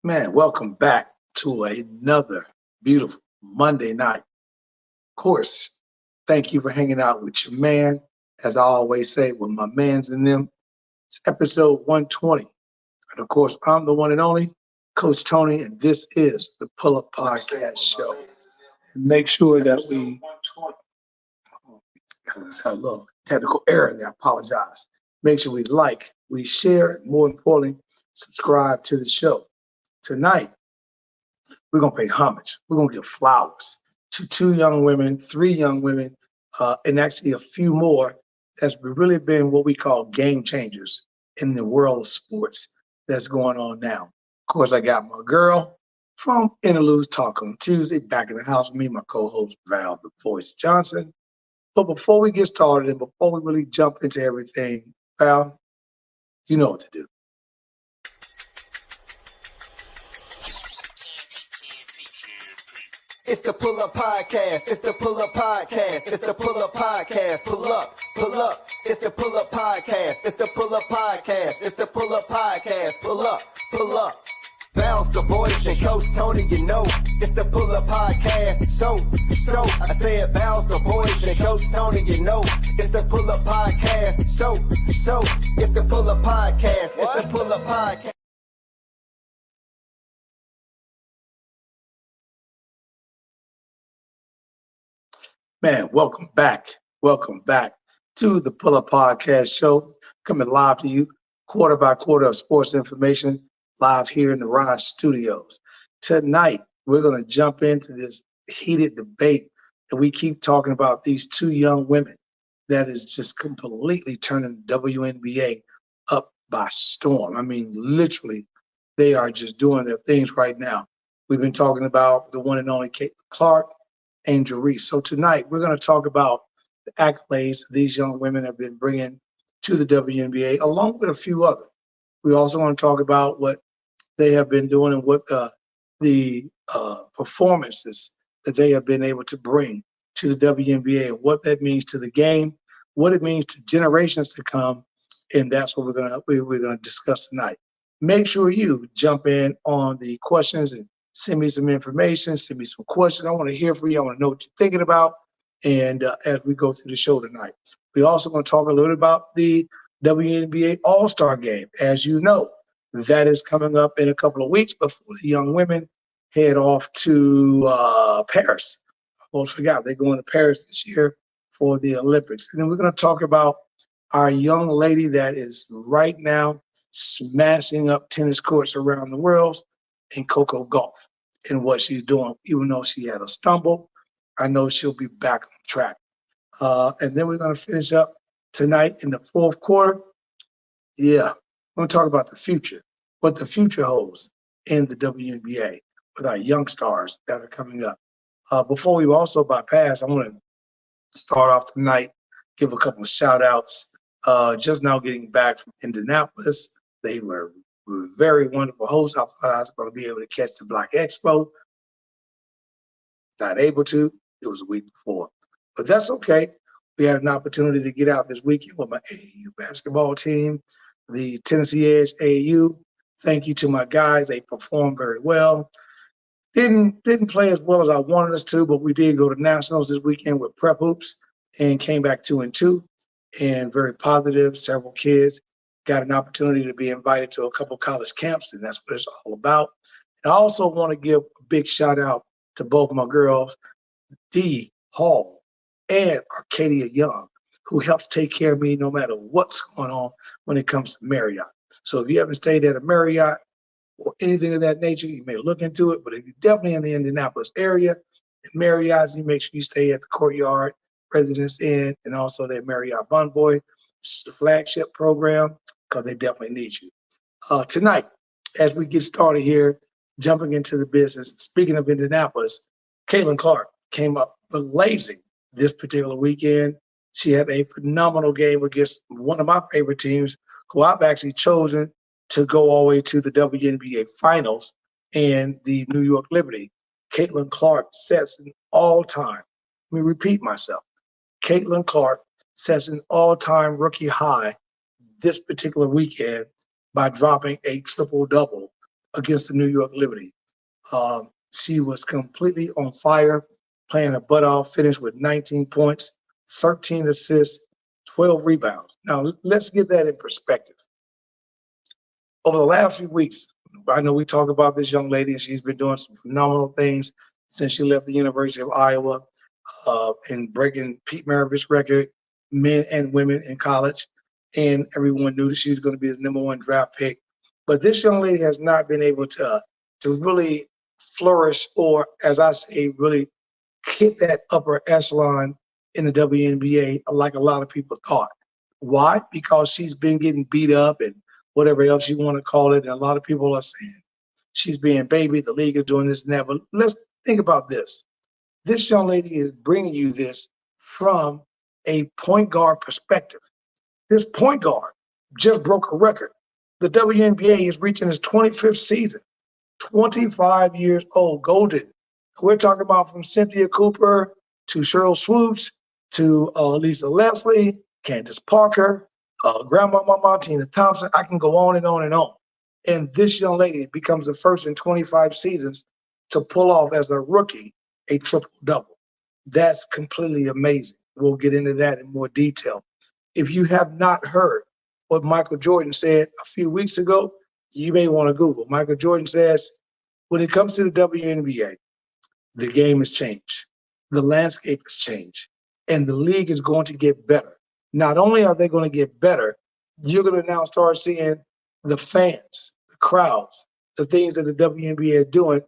Man, welcome back to another beautiful Monday night. Of course, thank you for hanging out with your man. As I always say, with my mans in them. It's episode 120. And of course, I'm the one and only Coach Tony, and this is the Pull Up Podcast Show. And make sure that we had a little technical error there. I apologize. Make sure we like, we share, and more importantly, subscribe to the show. Tonight, we're going to pay homage. We're going to give flowers to two young women, three young women, and actually a few more that's really been what we call game changers in the world of sports that's going on now. Of course, I got my girl from Interludes Talk on Tuesday back in the house with me, my co-host Val the Voice Johnson. But before we get started and before we really jump into everything, Val, you know what to do. It's the Pull Up Podcast. It's the Pull Up Podcast. It's the Pull Up Podcast. Pull up, pull up. It's the Pull Up Podcast. It's the Pull Up Podcast. It's the Pull Up Podcast. Pull up, pull up. Bounce the voice and Coach Tony, you know. It's the Pull Up Podcast. So, I said bounce the voice and Coach Tony, you know. It's the Pull Up Podcast. So, it's the Pull Up Podcast. It's the Pull Up Podcast. Man, welcome back. Welcome back to the Pull Up Podcast Show, coming live to you quarter by quarter of sports information live here in the Rise Studios. Tonight, we're going to jump into this heated debate that we keep talking about these two young women that is just completely turning WNBA up by storm. I mean, literally, they are just doing their things right now. We've been talking about the one and only Caitlin Clark, Angel Reese. So tonight, we're going to talk about the accolades these young women have been bringing to the WNBA, along with a few others. We also want to talk about what they have been doing and what the performances that they have been able to bring to the WNBA and what that means to the game, what it means to generations to come, and that's what we're gonna discuss tonight. Make sure you jump in on the questions and send me some information, send me some questions. I want to hear from you. I want to know what you're thinking about. And as we go through the show tonight, we also going to talk a little bit about the WNBA All-Star Game. As you know, that is coming up in a couple of weeks before the young women head off to Paris. I almost forgot they're going to Paris this year for the Olympics. And then we're going to talk about our young lady that is right now smashing up tennis courts around the world, in Coco Gauff, and what she's doing. Even though she had a stumble, I know she'll be back on track. And then we're going to finish up tonight in the fourth quarter. Yeah, we're going to talk about the future, what the future holds in the WNBA with our young stars that are coming up. Before we also bypass, I want to start off tonight, give a couple of shout outs. Just now getting back from Indianapolis. They were very wonderful hosts. I thought I was going to be able to catch the Black Expo. Not able to. It was a week before. But that's okay. We had an opportunity to get out this weekend with my AAU basketball team, the Tennessee Edge AAU. Thank you to my guys. They performed very well. Didn't play as well as I wanted us to, but we did go to Nationals this weekend with prep hoops and came back 2-2 and very positive. Several kids got an opportunity to be invited to a couple college camps, and that's what it's all about. And I also want to give a big shout out to both my girls, Dee Hall and Arcadia Young, who helps take care of me no matter what's going on when it comes to Marriott. So if you haven't stayed at a Marriott or anything of that nature, you may look into it. But if you're definitely in the Indianapolis area, in Marriott's, you make sure you stay at the Courtyard Residence Inn and also their Marriott Bonvoy. It's the flagship program because they definitely need you. Tonight, as we get started here, jumping into the business, speaking of Indianapolis, Caitlin Clark came up blazing this particular weekend. She had a phenomenal game against one of my favorite teams, who I've actually chosen to go all the way to the WNBA Finals and the New York Liberty. Caitlin Clark sets an all-time, let me repeat myself, Caitlin Clark sets an all-time rookie high this particular weekend by dropping a triple-double against the New York Liberty. She was completely on fire, playing her butt off, finished with 19 points, 13 assists, 12 rebounds. Now, let's get that in perspective. Over the last few weeks, I know we talk about this young lady, and she's been doing some phenomenal things since she left the University of Iowa and breaking Pete Maravich's record, men and women in college. And everyone knew that she was going to be the #1 draft pick. But this young lady has not been able to really flourish, or, as I say, really hit that upper echelon in the WNBA like a lot of people thought. Why? Because she's been getting beat up and whatever else you want to call it. And a lot of people are saying she's being babied, the league is doing this and that. But let's think about this. This young lady is bringing you this from a point guard perspective. This point guard just broke a record. The WNBA is reaching its 25th season, 25 years old, golden. We're talking about from Cynthia Cooper to Cheryl Swoops to Lisa Leslie, Candace Parker, Grandmama Martina Thompson. I can go on and on and on. And this young lady becomes the first in 25 seasons to pull off as a rookie a triple-double. That's completely amazing. We'll get into that in more detail. If you have not heard what Michael Jordan said a few weeks ago, you may want to Google. Michael Jordan says, when it comes to the WNBA, the game has changed. The landscape has changed. And the league is going to get better. Not only are they going to get better, you're going to now start seeing the fans, the crowds, the things that the WNBA are doing.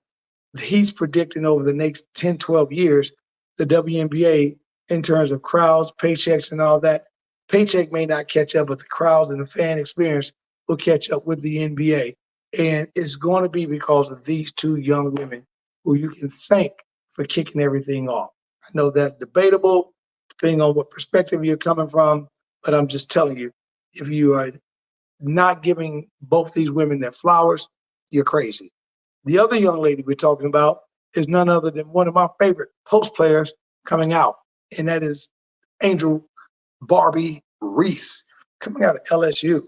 He's predicting over the next 10, 12 years, the WNBA, in terms of crowds, paychecks, and all that, paycheck may not catch up, but the crowds and the fan experience will catch up with the NBA. And it's going to be because of these two young women who you can thank for kicking everything off. I know that's debatable, depending on what perspective you're coming from, but I'm just telling you, if you are not giving both these women their flowers, you're crazy. The other young lady we're talking about is none other than one of my favorite post players coming out, and that is Angel Barbie Reese, coming out of LSU.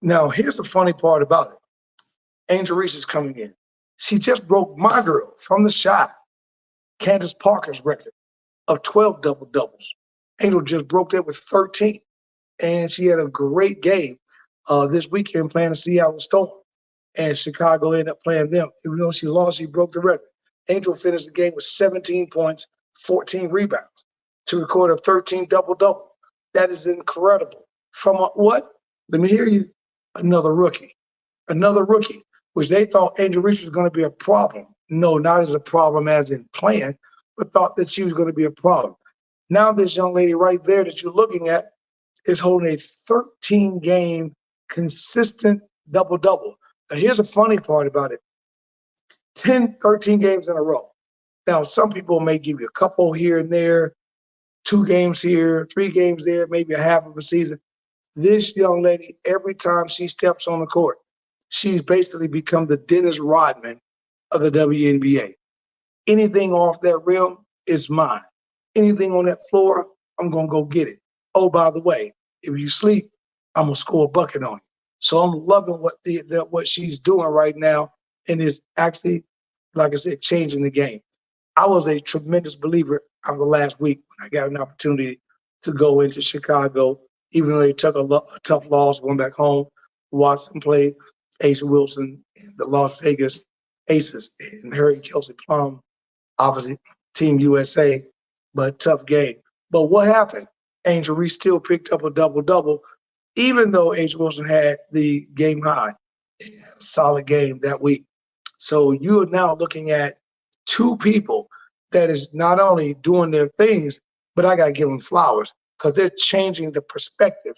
Now, here's the funny part about it. Angel Reese is coming in. She just broke my girl from the shot, Candace Parker's record of 12 double-doubles. Angel just broke that with 13, and she had a great game this weekend playing the Seattle Storm, and Chicago ended up playing them. Even though she lost, she broke the record. Angel finished the game with 17 points, 14 rebounds to record a 13 double-double. That is incredible. From what? Let me hear you. Another rookie, which they thought Angel Reese was going to be a problem. No, not as a problem as in playing, but thought that she was going to be a problem. Now this young lady right there that you're looking at is holding a 13-game consistent double-double. Now here's the funny part about it. 13 games in a row. Now, some people may give you a couple here and there, 2 games here, 3 games there, maybe a half of a season. This young lady, every time she steps on the court, she's basically become the Dennis Rodman of the WNBA. Anything off that rim is mine. Anything on that floor, I'm going to go get it. Oh, by the way, if you sleep, I'm going to score a bucket on you. So I'm loving what she's doing right now, and is actually, like I said, changing the game. I was a tremendous believer of the last week when I got an opportunity to go into Chicago, even though they took a tough loss, went back home, watched them play Asa Wilson and the Las Vegas Aces and Harry Kelsey Plum, obviously Team USA, but tough game. But what happened? Angel Reese still picked up a double-double, even though Asa Wilson had the game high. He had a solid game that week. So you are now looking at 2 people that is not only doing their things, but I got to give them flowers because they're changing the perspective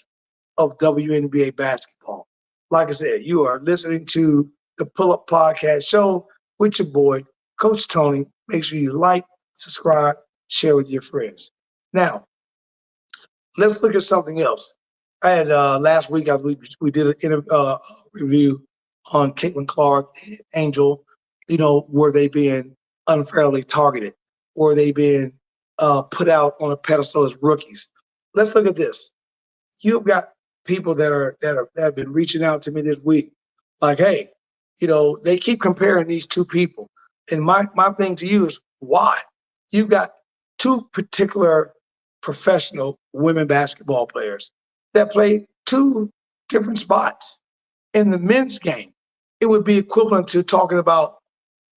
of WNBA basketball. Like I said, you are listening to the Pull Up Podcast Show with your boy, Coach Tony. Make sure you like, subscribe, share with your friends. Now, let's look at something else. I had last week we did an review on Caitlin Clark and Angel. Were they being unfairly targeted? Were they being put out on a pedestal as rookies? Let's look at this. You've got people that have been reaching out to me this week, like, hey, They keep comparing these two people. And my thing to you is why? You've got two particular professional women basketball players that play two different spots. In the men's game, it would be equivalent to talking about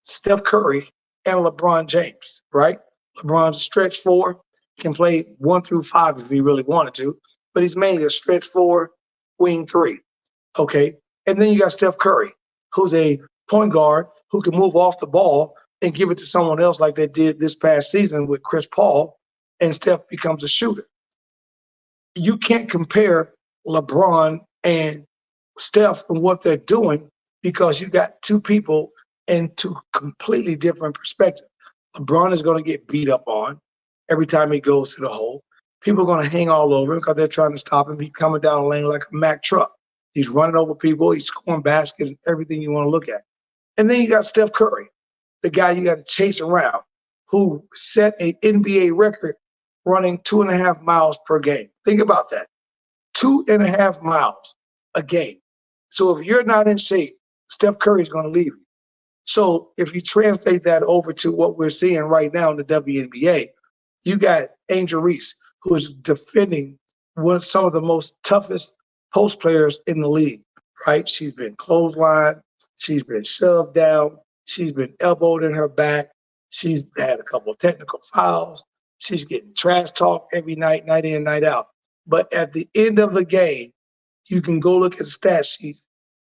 Steph Curry and LeBron James, right? LeBron's a stretch four, can play 1 through 5 if he really wanted to, but he's mainly a stretch four, wing three. Okay. And then you got Steph Curry, who's a point guard who can move off the ball and give it to someone else like they did this past season with Chris Paul, and Steph becomes a shooter. You can't compare LeBron and Steph and what they're doing because you got two people in two completely different perspectives. LeBron is going to get beat up on every time he goes to the hole. People are going to hang all over him because they're trying to stop him. He's coming down the lane like a Mack truck. He's running over people. He's scoring baskets and everything you want to look at. And then you got Steph Curry, the guy you got to chase around, who set an NBA record running 2.5 miles per game. Think about that. 2.5 miles a game. So if you're not in shape, Steph Curry is going to leave you. So if you translate that over to what we're seeing right now in the WNBA, you got Angel Reese, who is defending some of the most toughest post players in the league, right? She's been clotheslined. She's been shoved down. She's been elbowed in her back. She's had a couple of technical fouls. She's getting trash talk every night, night in, night out. But at the end of the game, you can go look at the stat sheets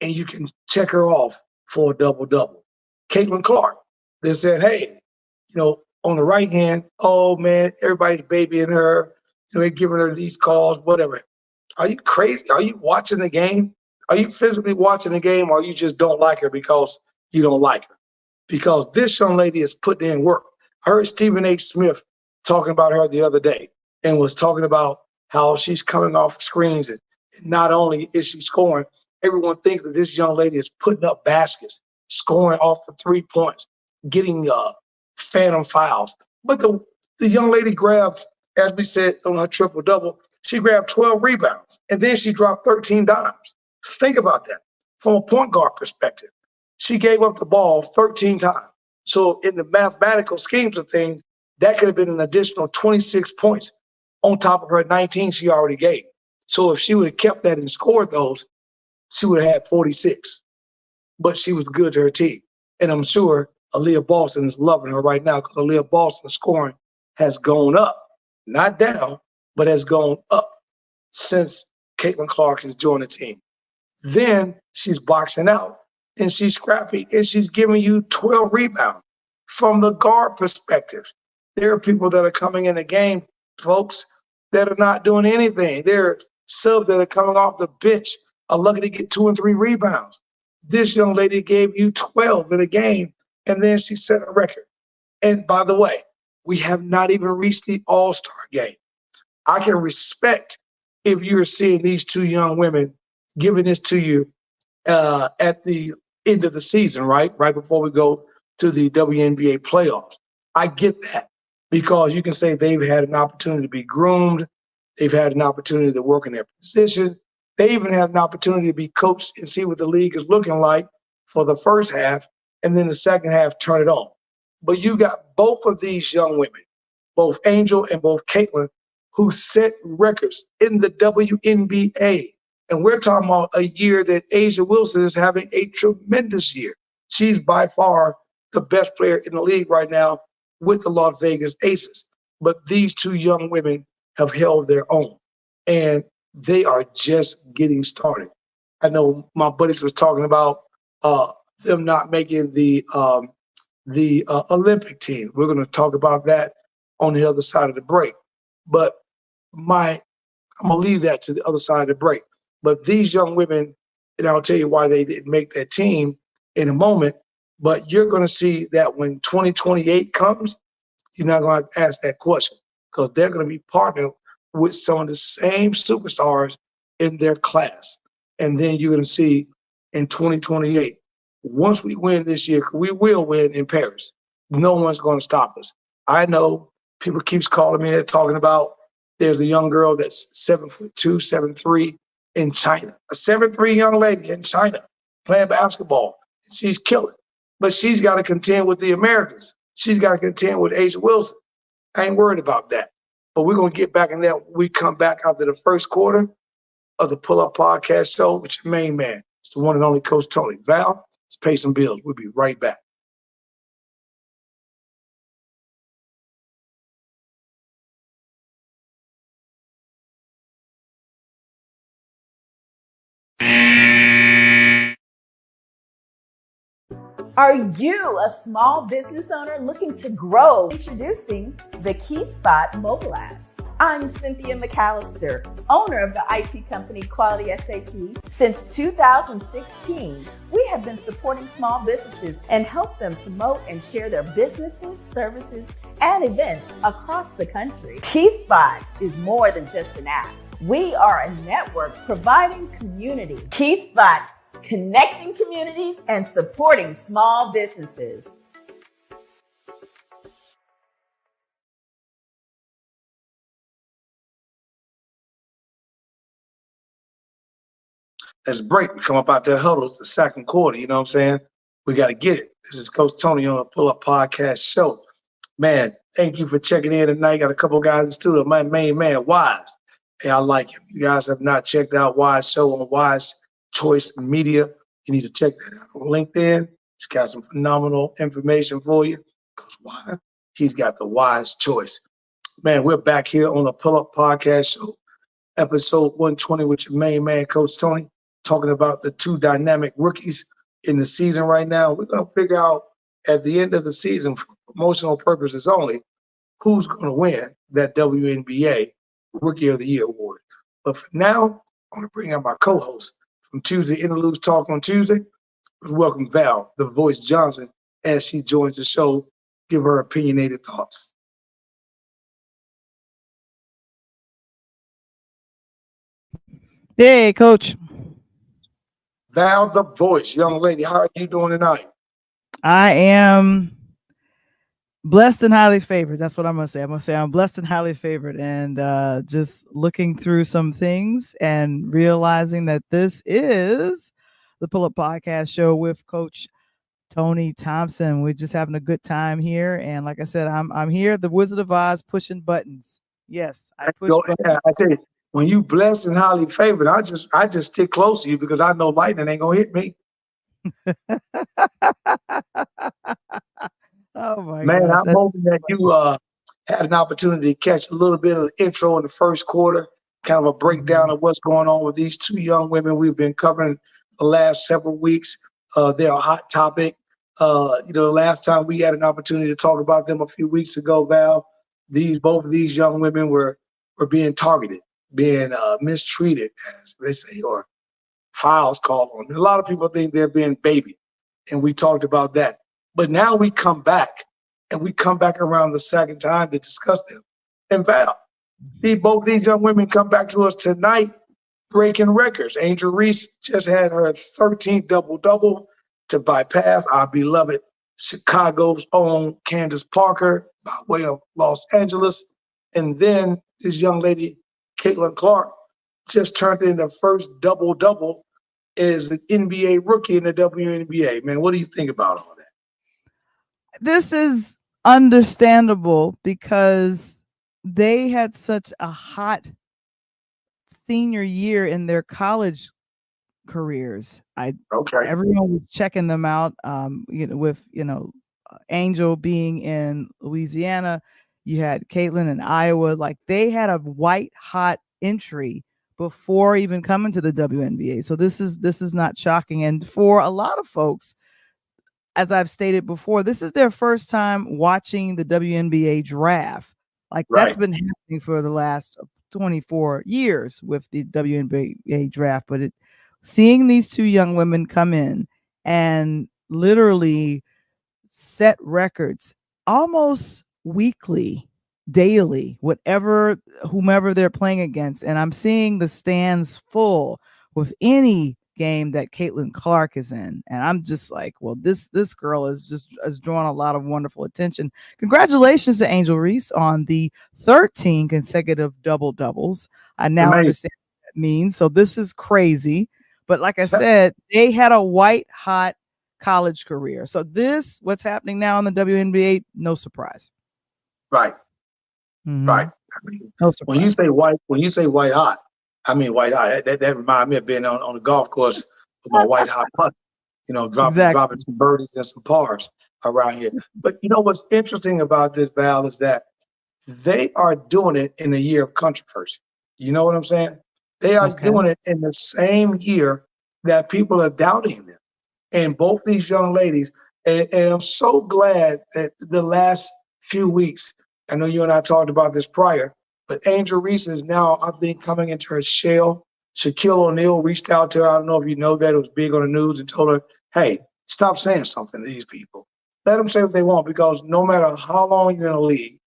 and you can check her off for a double-double. Caitlin Clark, they said, hey, on the right hand, oh, man, everybody's babying her. They're giving her these calls, whatever. Are you crazy? Are you watching the game? Are you physically watching the game, or you just don't like her because you don't like her? Because this young lady is putting in work. I heard Stephen A. Smith talking about her the other day and was talking about how she's coming off screens, and not only is she scoring, everyone thinks that this young lady is putting up baskets, scoring off the 3 points, getting phantom fouls. But the young lady grabbed, as we said on her triple-double, she grabbed 12 rebounds, and then she dropped 13 dimes. Think about that from a point guard perspective. She gave up the ball 13 times. So in the mathematical schemes of things, that could have been an additional 26 points on top of her 19 she already gave. So if she would have kept that and scored those, she would have had 46. But she was good to her team. And I'm sure Aaliyah Boston is loving her right now because Aaliyah Boston's scoring has gone up, not down, but has gone up since Caitlin Clark has joined the team. Then she's boxing out, and she's scrappy, and she's giving you 12 rebounds. From the guard perspective, there are people that are coming in the game, folks, that are not doing anything. There are subs that are coming off the bench are lucky to get 2 and 3 rebounds. This young lady gave you 12 in a game, and then she set a record. And by the way, we have not even reached the All-Star game. I can respect if you're seeing these two young women giving this to you at the end of the season, right before we go to the WNBA playoffs. I get that because you can say they've had an opportunity to be groomed. They've had an opportunity to work in their position. They even had an opportunity to be coached and see what the league is looking like for the first half, and then the second half turn it on. But you got both of these young women, both Angel and both Caitlin, who set records in the WNBA. And we're talking about a year that A'ja Wilson is having a tremendous year. She's by far the best player in the league right now with the Las Vegas Aces. But these two young women have held their own, and they are just getting started. I know my buddies was talking about them not making the Olympic team. We're going to talk about that on the other side of the break. But I'm going to leave that to the other side of the break. But these young women, and I'll tell you why they didn't make that team in a moment, but you're going to see that when 2028 comes, you're not going to ask that question because they're going to be partnered with some of the same superstars in their class. And then you're going to see in 2028, once we win this year, we will win in Paris. No one's going to stop us. I know people keeps calling me, they're talking about there's a young girl that's 7'2", 7'3" in China. A 7'3" young lady in China playing basketball. She's killing. But she's got to contend with the Americans. She's got to contend with Asia Wilson. I ain't worried about that. But we're going to get back in there when we come back after the first quarter of the Pull Up Podcast Show with your main man. It's the one and only Coach Tony. Val, let's pay some bills. We'll be right back. Are you a small business owner looking to grow? Introducing the KeySpot mobile app. I'm Cynthia McAllister, owner of the IT company Quality SAP. Since 2016, we have been supporting small businesses and help them promote and share their businesses, services, and events across the country. KeySpot is more than just an app. We are a network providing community. KeySpot, connecting communities and supporting small businesses. As break, we come up out that huddle. It's the second quarter. You know what I'm saying? We got to get it. This is Coach Tony on the Pull Up Podcast Show. Man, thank you for checking in tonight. Got a couple guys in the studio. My main man, Wise. Hey, I like him. You guys have not checked out Wise Show on Wise Choice Media. You need to check that out on LinkedIn. He's got some phenomenal information for you. Because why? He's got the wise choice. Man, we're back here on the Pull Up Podcast Show, episode 120 with your main man, Coach Tony, talking about the two dynamic rookies in the season right now. We're going to figure out at the end of the season, for promotional purposes only, who's going to win that WNBA Rookie of the Year award. But for now, I want to bring out my co-host from Tuesday Interludes Talk on Tuesday. Welcome Val, the Voice Johnson, as she joins the show. Give her opinionated thoughts. Hey, Coach. Val, the Voice, young lady, how are you doing tonight? I am blessed and highly favored. That's what I'm going to say. I'm going to say I'm blessed and highly favored, and just looking through some things and realizing that this is the Pull Up Podcast Show with Coach Tony Thompson. We're just having a good time here. And like I said, I'm here, the Wizard of Oz, pushing buttons. Yes, I push buttons. I tell you, when you blessed and highly favored, I just stick close to you because I know lightning ain't gonna hit me. Oh my man, gosh, I'm hoping that you had an opportunity to catch a little bit of the intro in the first quarter, kind of a breakdown of what's going on with these two young women we've been covering the last several weeks. They're a hot topic. The last time we had an opportunity to talk about them a few weeks ago, Val, both of these young women were being targeted, being mistreated, as they say, or files called on. A lot of people think they're being babied, and we talked about that. But now we come back, and we come back around the second time to discuss them. And Val, both these young women come back to us tonight, breaking records. Angel Reese just had her 13th double-double to bypass our beloved Chicago's own Candace Parker by way of Los Angeles. And then this young lady, Caitlin Clark, just turned in the first double-double as an NBA rookie in the WNBA. Man, what do you think about all that? This is understandable because they had such a hot senior year in their college careers. Everyone was checking them out. With Angel being in Louisiana, you had Caitlin in Iowa. Like, they had a white hot entry before even coming to the WNBA. So this is not shocking. And for a lot of folks, as I've stated before, this is their first time watching the WNBA draft. Like, that's been happening for the last 24 years with the WNBA draft. But seeing these two young women come in and literally set records almost weekly, daily, whomever they're playing against. And I'm seeing the stands full with any game that Caitlin Clark is in. And I'm just like, well, this girl has drawn a lot of wonderful attention. Congratulations to Angel Reese on the 13 consecutive double-doubles. I now understand what that means. So this is crazy. But like I said, they had a white hot college career. So what's happening now in the WNBA, no surprise. Right. Mm-hmm. Right. I mean, no surprise. when you say white hot, I mean white hot. That reminds me of being on the golf course with my white hot putt. Dropping some birdies and some pars around here. But what's interesting about this, Val, is that they are doing it in a year of controversy. You know what I'm saying? They are doing it in the same year that people are doubting them. And both these young ladies, and I'm so glad that the last few weeks, I know you and I talked about this prior, but Angel Reese is now, I think, coming into her shell. Shaquille O'Neal reached out to her. I don't know if you know that. It was big on the news and told her, hey, stop saying something to these people. Let them say what they want, because no matter how long you're in the league,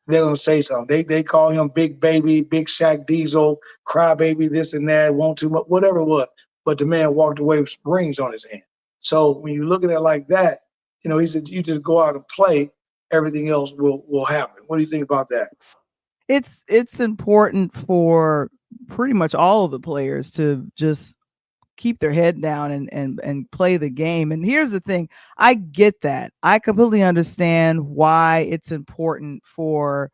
they're going to say something. They call him Big Baby, Big Shaq Diesel, Crybaby, this and that, want too much, whatever it was. But the man walked away with rings on his hand. So when you look at it like that, he said, you just go out and play, everything else will happen. What do you think about that? It's important for pretty much all of the players to just keep their head down and play the game. And here's the thing, I get that. I completely understand why it's important for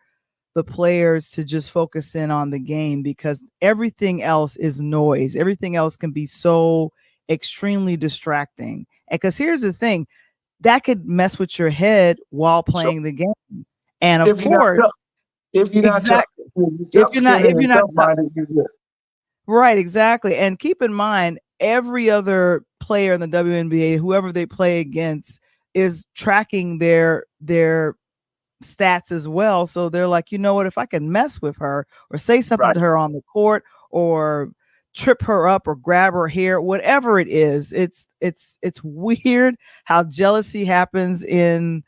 the players to just focus in on the game, because everything else is noise. Everything else can be so extremely distracting. And because here's the thing, that could mess with your head while playing the game. And of course, if you're not tough, right, exactly. And keep in mind, every other player in the WNBA, whoever they play against, is tracking their stats as well. So they're like, you know what, if I can mess with her or say something to her on the court or trip her up or grab her hair, whatever it is, it's weird how jealousy happens in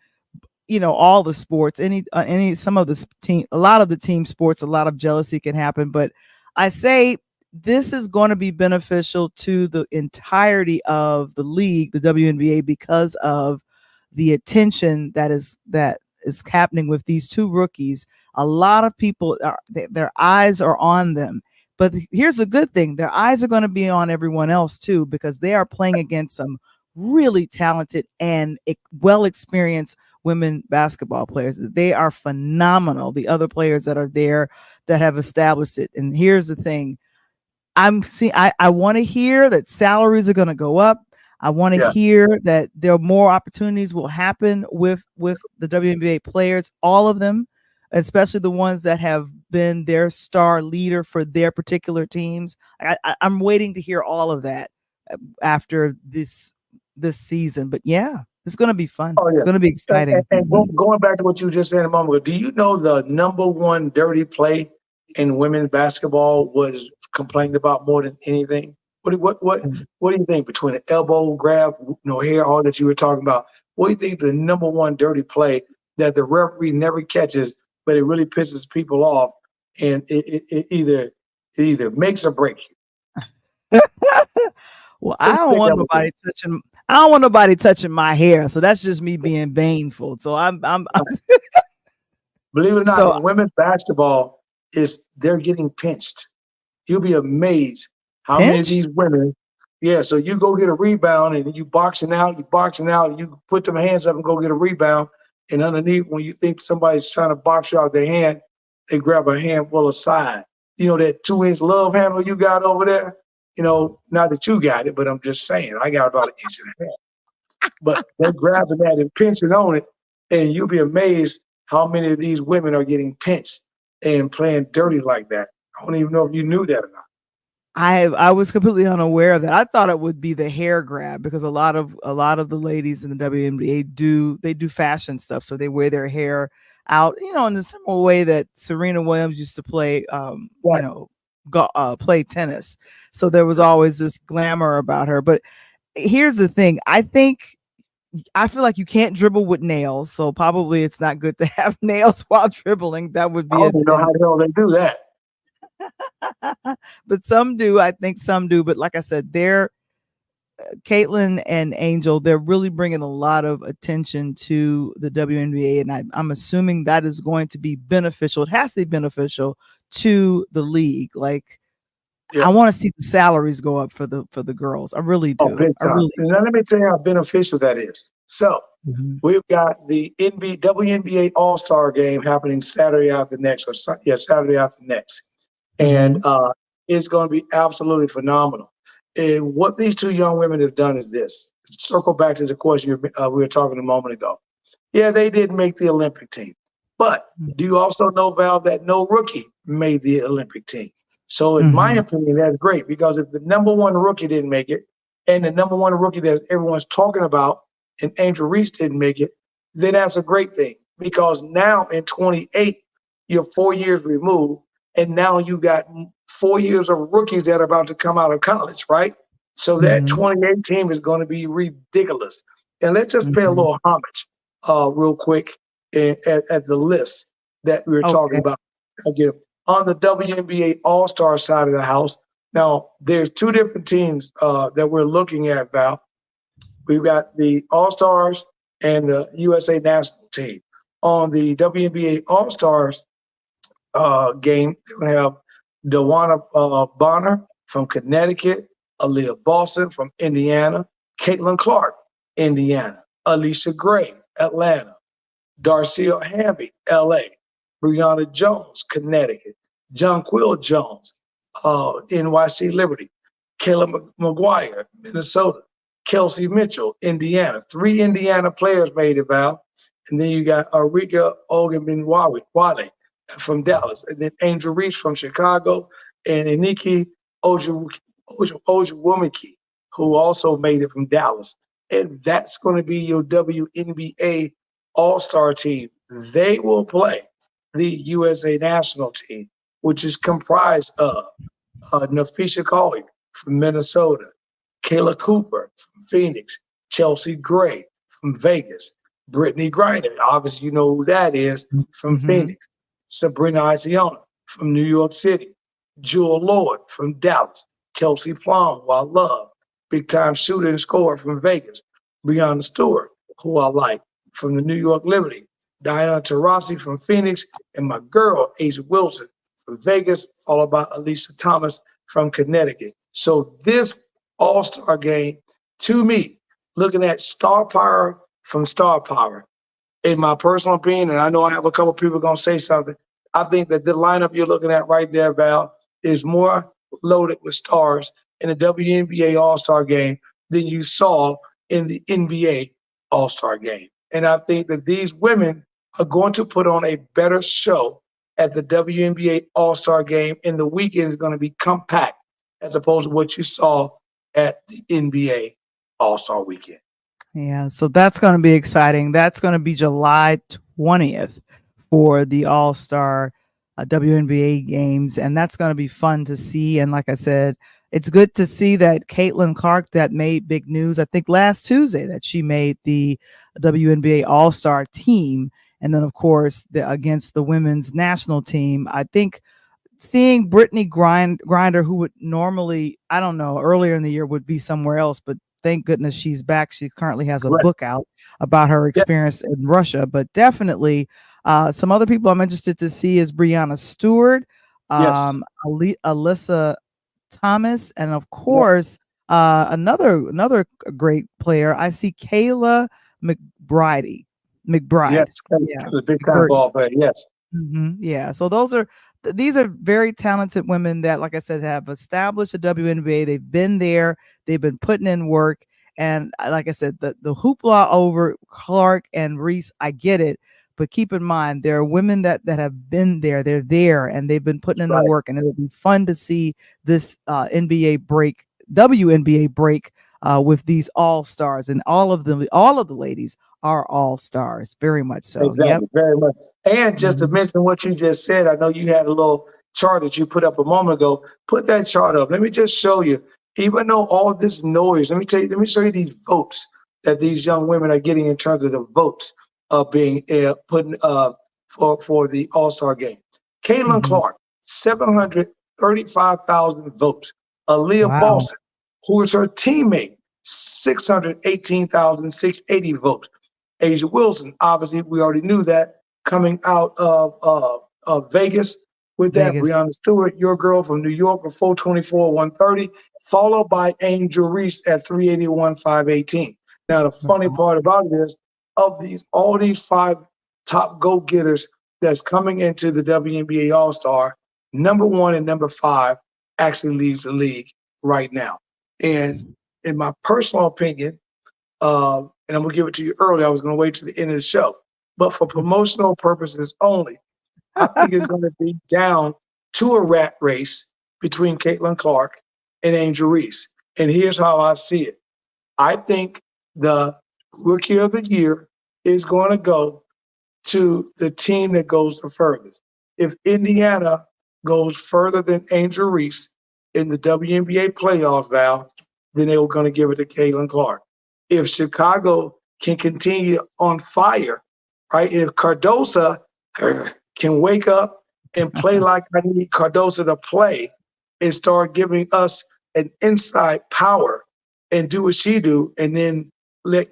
all the sports, some of the team, a lot of the team sports, a lot of jealousy can happen. But I say this is going to be beneficial to the entirety of the league, the WNBA, because of the attention that is happening with these two rookies. A lot of people their eyes are on them. But here's a good thing. Their eyes are going to be on everyone else too, because they are playing against some really talented and well-experienced women basketball players. They are phenomenal. The other players that are there that have established it. And here's the thing. I want to hear that salaries are going to go up. I want to hear that there are more opportunities will happen with the WNBA players, all of them, especially the ones that have been their star leader for their particular teams. I'm waiting to hear all of that after this season. But yeah, it's going to be fun. It's going to be exciting. And going back to what you just said a moment ago, do you know the number one dirty play in women's basketball was complained about more than anything? What do you think, between the elbow grab, hair, all that you were talking about? What do you think the number one dirty play that the referee never catches, but it really pisses people off, and it either makes or breaks you? Well, I don't want nobody touching my hair, so that's just me being baneful. So I'm believe it or not, in women's basketball they're getting pinched. You'll be amazed how many of these women. Yeah, so you go get a rebound and you boxing out, you put them hands up and go get a rebound, and underneath, when you think somebody's trying to box you out their hand, they grab a handful of side. That 2-inch love handle you got over there? Not that you got it, but I'm just saying, I got about 1.5 inches. But they're grabbing that and pinching on it, and you'll be amazed how many of these women are getting pinched and playing dirty like that. I don't even know if you knew that or not. I was completely unaware of that. I thought it would be the hair grab, because a lot of the ladies in the WNBA do fashion stuff, so they wear their hair out, in the similar way that Serena Williams used to play, play tennis. So there was always this glamour about her. But here's the thing: I feel like you can't dribble with nails, so probably it's not good to have nails while dribbling. That would be. I don't know how the hell they do that. But some do. I think some do. But like I said, Caitlin and Angel, they're really bringing a lot of attention to the WNBA, and I'm assuming that is going to be beneficial. It has to be beneficial to the league. Like, Yeah. I want to see the salaries go up for the girls. I really Oh, do. big I time. really And now let me tell you how beneficial that is. So do. we've got the WNBA All-Star game happening Saturday after next, or Saturday after next. And Mhm. it's going to be absolutely phenomenal. And what these two young women have done is this. Circle back to the question we were talking a moment ago. Yeah, they didn't make the Olympic team. But do you also know, Val, that no rookie made the Olympic team? So in my Mhm. opinion, that's great, because if the number one rookie didn't make it, and the number one rookie that everyone's talking about, and Angel Reese didn't make it, then that's a great thing. Because now in 28, you're 4 years removed, and now you got 4 years of rookies that are about to come out of college, right? So that Mhm. 28 team is going to be ridiculous. And let's just pay a Mhm. little homage real quick at the list that we were talking Okay. about. Again, on the WNBA All-Star side of the house, now there's two different teams that we're looking at, Val. We've got the All-Stars and the USA national team. On the WNBA All-Stars game, they're going to have Dewana Bonner from Connecticut, Aaliyah Boston from Indiana, Caitlin Clark, Indiana, Alicia Gray, Atlanta, Darcia Hamby, LA, Brianna Jones, Connecticut, Jonquil Jones, NYC Liberty, Kayla McGuire, Minnesota, Kelsey Mitchell, Indiana. 3 Indiana players made it, Val. And then you got Arika Ogunbowale from Dallas, and then Angel Reese from Chicago, and Iniki Ojewumiki, who also made it from Dallas. And that's going to be your WNBA All-Star team. They will play the USA national team, which is comprised of Nafisha Collier from Minnesota, Kayla Cooper from Phoenix, Chelsea Gray from Vegas, Brittany Griner, obviously you know who that is, from Mhm. Phoenix, Sabrina Isiona from New York City, Jewel Lord from Dallas, Kelsey Plum, who I love, big time shooter and scorer from Vegas, Breonna Stewart, who I like, from the New York Liberty, Diana Taurasi from Phoenix, and my girl, Asa Wilson from Vegas, followed by Elisa Thomas from Connecticut. So this All-Star game, to me, looking at star power from star power, in my personal opinion, and I know I have a couple people going to say something, I think that the lineup you're looking at right there, Val, is more loaded with stars in the WNBA All-Star game than you saw in the NBA All-Star game. And I think that these women are going to put on a better show at the WNBA All-Star game, and the weekend is going to be compact as opposed to what you saw at the NBA All-Star weekend. Yeah, so that's going to be exciting. That's going to be July 20th for the All-Star WNBA games, and that's going to be fun to see. And like I said, it's good to see that Caitlin Clark, that made big news, I think last Tuesday, that she made the WNBA All-Star team. And then, of course, against the women's national team, I think seeing Brittany Grinder, who would normally, I don't know, earlier in the year would be somewhere else, but thank goodness she's back. She currently has a Correct. book out about her Yes. experience in Russia, but definitely some other people I'm interested to see is Brianna Stewart, Yes. Alyssa Thomas, and of Yes. course, another great player. I see Kayla McBride. McBride. Yes. Yeah. The big time ball player. Yes. Yeah. So these are very talented women that, like I said, have established the WNBA. They've been there. They've been putting in work. And like I said, the hoopla over Clark and Reese, I get it. But keep in mind, there are women that have been there. They're there, and they've been putting in the Right. work. And it'll be fun to see this WNBA break with these all stars, and all of the ladies are all stars, very much so. Yep. Exactly. Very much. And just to Mhm. mention what you just said, I know you had a little chart that you put up a moment ago. Put that chart up. Let me just show you. Even though all this noise, let me show you these votes that these young women are getting in terms of the votes being put for the All-Star game. Caitlin Mhm. Clark, 735,000 votes. Aaliyah Wow. Boston, who is her teammate, 618,680 votes. Asia Wilson, obviously, we already knew that, coming out of Vegas, With that, Vegas. Breonna Stewart, your girl from New York at 424, 130, followed by Angel Reese at 381, 518. Now, the funny part about it is, of all these 5 top go-getters that's coming into the WNBA All-Star, number 1 and number 5 actually leaves the league right now. And in my personal opinion, and I'm going to give it to you early, I was going to wait to the end of the show, but for promotional purposes only, I think it's going to be down to a rat race between Caitlin Clark and Angel Reese. And here's how I see it. I think the Rookie of the Year is going to go to the team that goes the furthest. If Indiana goes further than Angel Reese in the WNBA playoff, Val, then they were going to give it to Caitlin Clark. If Chicago can continue on fire, right? If Cardosa can wake up and play like I need Cardosa to play and start giving us an inside power and do what she do, and then let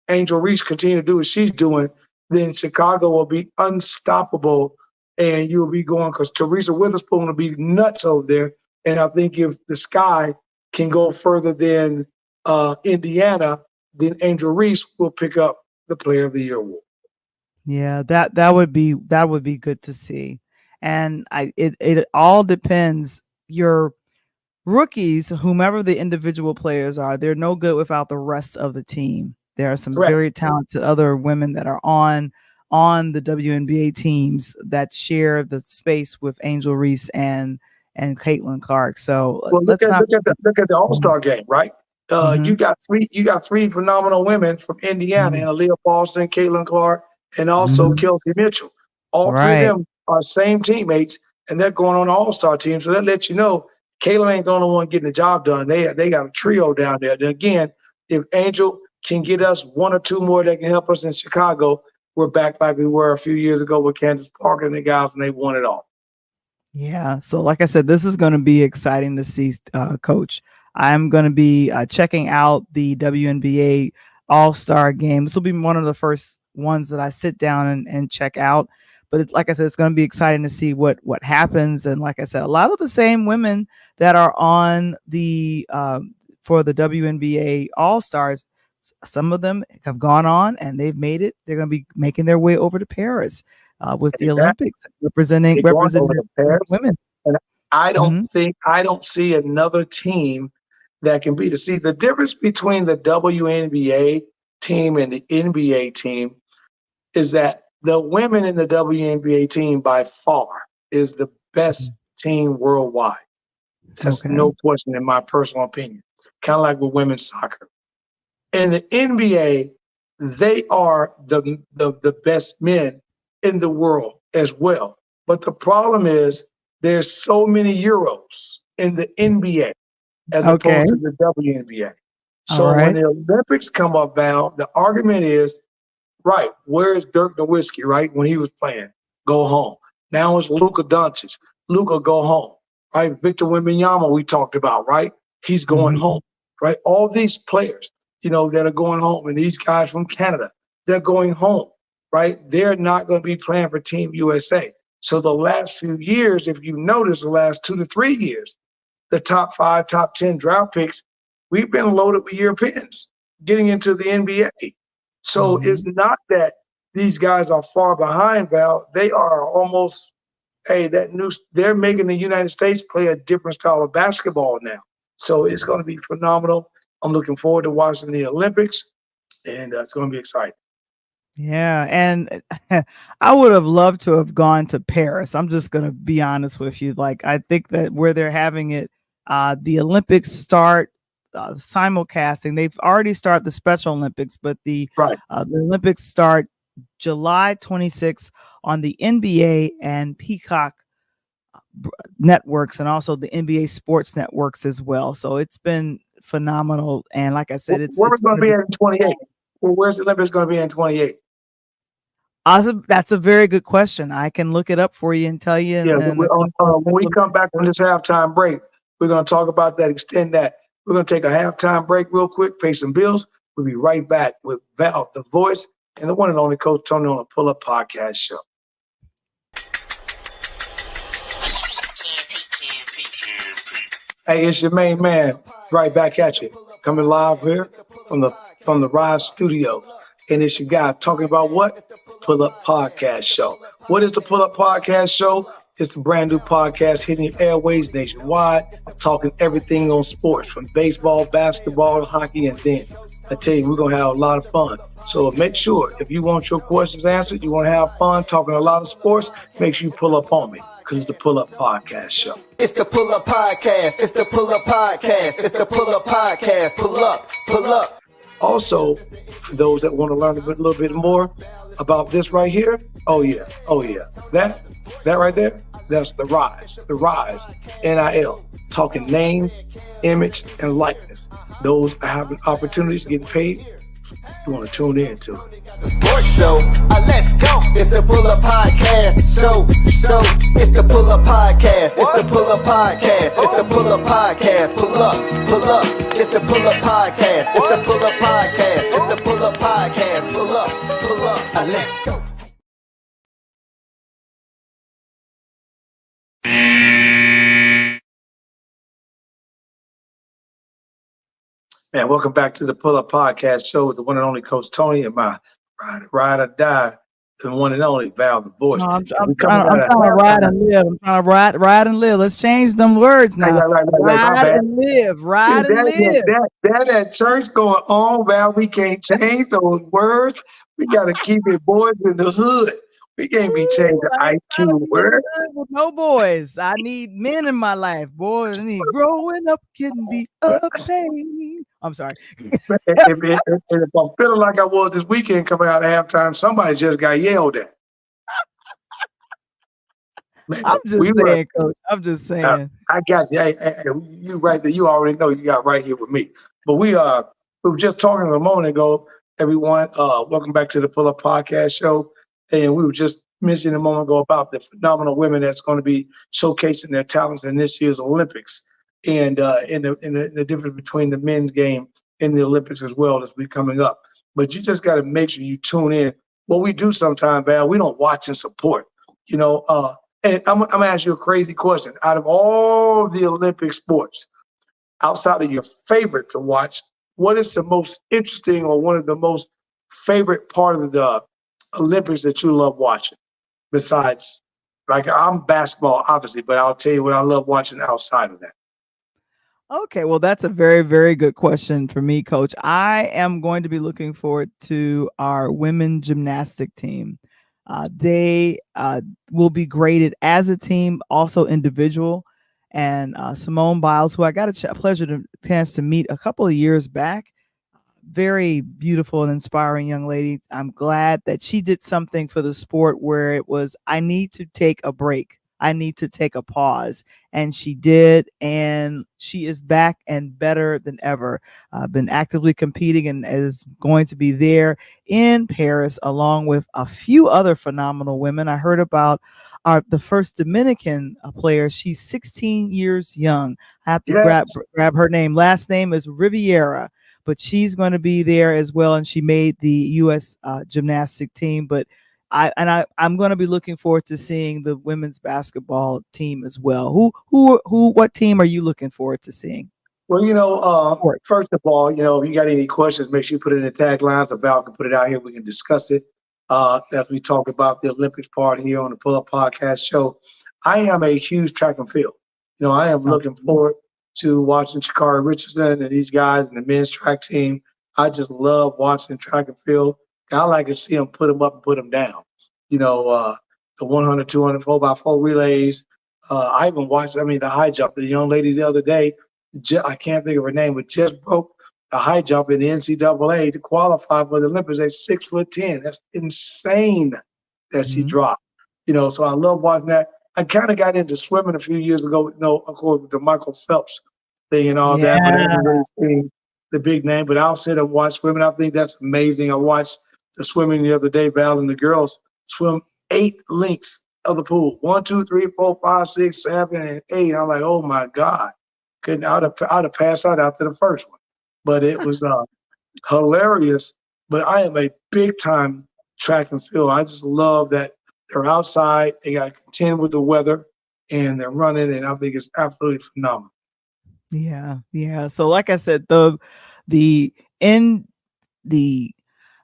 Angel Reese continue to do what she's doing, then Chicago will be unstoppable, and you'll be going, because Teresa Witherspoon will be nuts over there. And I think if the Sky can go further than Indiana, then Angel Reese will pick up the Player of the Year award. Yeah, that would be good to see. And it all depends. Your rookies, whomever the individual players are, they're no good without the rest of the team. There are some Correct. very talented other women that are on the WNBA teams that share the space with Angel Reese and Caitlin Clark. So well, look at the All-Star game, right? Mm-hmm. You got three phenomenal women from Indiana, and Aaliyah Boston, Caitlin Clark, and also Kelsey Mitchell. All three of them are same teammates, and they're going on the All-Star team. So that lets you know Caitlin ain't the only one getting the job done. They got a trio down there. And again, if Angel can get us 1 or 2 more that can help us in Chicago, we're back like we were a few years ago with Candace Parker and the guys, and they won it all. Yeah. So like I said, this is going to be exciting to see, Coach. I'm going to be checking out the WNBA All-Star game. This will be one of the first ones that I sit down and check out. But like I said, it's going to be exciting to see what happens. And like I said, a lot of the same women that are on the for the WNBA All-Stars, some of them have gone on and they've made it. They're going to be making their way over to Paris with the Olympics, representing women. And I don't see another team that can beat it. See, the difference between the WNBA team and the NBA team is that the women in the WNBA team by far is the best team worldwide. That's no question in my personal opinion. Kind of like with women's soccer. In the NBA, they are the best men in the world as well. But the problem is there's so many Euros in the NBA as opposed to the WNBA. So when the Olympics come up, Val, the argument is, right, where's Dirk Nowitzki, right, when he was playing? Go home. Now it's Luka Doncic. Luka, go home. Right, Victor Wembanyama we talked about, right? He's going home, right? All these players, that are going home, and these guys from Canada, they're going home, right? They're not going to be playing for Team USA. So the last few years, if you notice, the last 2 to 3 years, the top 5, top 10 draft picks, we've been loaded with Europeans getting into the NBA. So it's not that these guys are far behind, Val. They are almost, they're making the United States play a different style of basketball now. So it's going to be phenomenal. I'm looking forward to watching the Olympics, and it's going to be exciting. Yeah, and I would have loved to have gone to Paris. I'm just going to be honest with you. Like, I think that where they're having it, the Olympics start simulcasting. They've already started the Special Olympics, but the Olympics start July 26th on the NBA and Peacock networks, and also the NBA sports networks as well. So it's been phenomenal. And like I said, where's it going to be in 28? Well, where's the Olympics going to be in 28? Awesome. That's a very good question. I can look it up for you and tell you. When we come back from this halftime break, we're going to talk about that, extend that. We're going to take a halftime break real quick, pay some bills. We'll be right back with Val, the voice, and the one and only Coach Tony on the Pull Up Podcast Show. Hey, it's your main man, right back at you. Coming live here from the Rise Studios. And it's your guy talking about what? Pull Up Podcast Show. What is the Pull Up Podcast Show? It's a brand new podcast hitting your airways nationwide, talking everything on sports, from baseball, basketball, hockey, and then I tell you, we're going to have a lot of fun. So make sure if you want your questions answered, you want to have fun talking a lot of sports, make sure you pull up on me, because it's the Pull Up Podcast Show. It's the Pull Up Podcast. It's the Pull Up Podcast. It's the Pull Up Podcast. Pull up, pull up. Also, for those that want to learn a little bit more about this right here, oh yeah, that right there, that's the Rise, NIL, talking name, image, and likeness. Those having opportunities, getting paid, you want to tune in to it. Sports show, let's go. It's the Pull Up Podcast. So, it's the Pull Up Podcast. It's the Pull Up Podcast. It's the Pull Up Podcast. Pull up. It's the Pull Up Podcast. It's the Pull Up Podcast. It's the Pull Up Podcast. Pull up. Let's go. Man, welcome back to the Pull Up Podcast Show with the one and only Coach Tony and my ride or die, the one and only Val the Voice. No, I'm trying to ride and live. I'm trying to ride and live. Let's change them words now. Ride and live. That church going on, Val. We can't change those words. We got to keep it boys in the hood. We can't be changing the IQ word. With no boys. I need men in my life. Boys, I need growing up can be a pain. I'm sorry. if I'm feeling like I was this weekend coming out at halftime, somebody just got yelled at. Man, I'm just saying, Coach. I'm just saying. I got you. Hey, you right there. You already know you got right here with me. But we were just talking a moment ago, everyone. Welcome back to the Pull Up Podcast Show. And we were just mentioning a moment ago about the phenomenal women that's going to be showcasing their talents in this year's Olympics, and in the difference between the men's game and the Olympics as well as we coming up. But you just got to make sure you tune in. What we do sometimes, Val, we don't watch and support. And I'm gonna ask you a crazy question. Out of all the Olympic sports, outside of your favorite to watch, what is the most interesting or one of the most favorite part of the Olympics that you love watching? Besides, like, I'm basketball, obviously, but I'll tell you what I love watching outside of that. Okay, well, that's a very, very good question for me, Coach. I am going to be looking forward to our women gymnastic team. They will be graded as a team, also individual. And Simone Biles, who I got a chance to meet a couple of years back, very beautiful and inspiring young lady. I'm glad that she did something for the sport where it was, I need to take a break. I need to take a pause. And she did. And she is back and better than ever. Been actively competing and is going to be there in Paris, along with a few other phenomenal women. I heard about the first Dominican player. She's 16 years young. I have to grab her name. Last name is Riviera. But she's going to be there as well, and she made the U.S. Gymnastic team. But I'm going to be looking forward to seeing the women's basketball team as well. What team are you looking forward to seeing? Well, first of all, if you got any questions, make sure you put it in the taglines. Or Val can put it out here. We can discuss it as we talk about the Olympics part here on the Pull Up Podcast Show. I am a huge track and field. I am looking forward to watching Sha'Carri Richardson and these guys and the men's track team. I just love watching track and field. I like to see them put them up and put them down. The 100, 200, 4x4 relays. I even watched, the high jump. The young lady the other day, I can't think of her name, but just broke the high jump in the NCAA to qualify for the Olympics at 6'10". That's insane that she dropped. So I love watching that. I kind of got into swimming a few years ago, of course, with the Michael Phelps thing and all that. But I haven't really seen the big name. But I'll sit and watch swimming. I think that's amazing. I watched the swimming the other day, Val, and the girls swim 8 lengths of the pool. 1, 2, 3, 4, 5, 6, 7, and 8. I'm like, oh my God. I'd have passed out after the first one. But it was hilarious. But I am a big time track and field. I just love that they're outside. They got to contend with the weather, and they're running, and I think it's absolutely phenomenal. Yeah. So like I said, the in the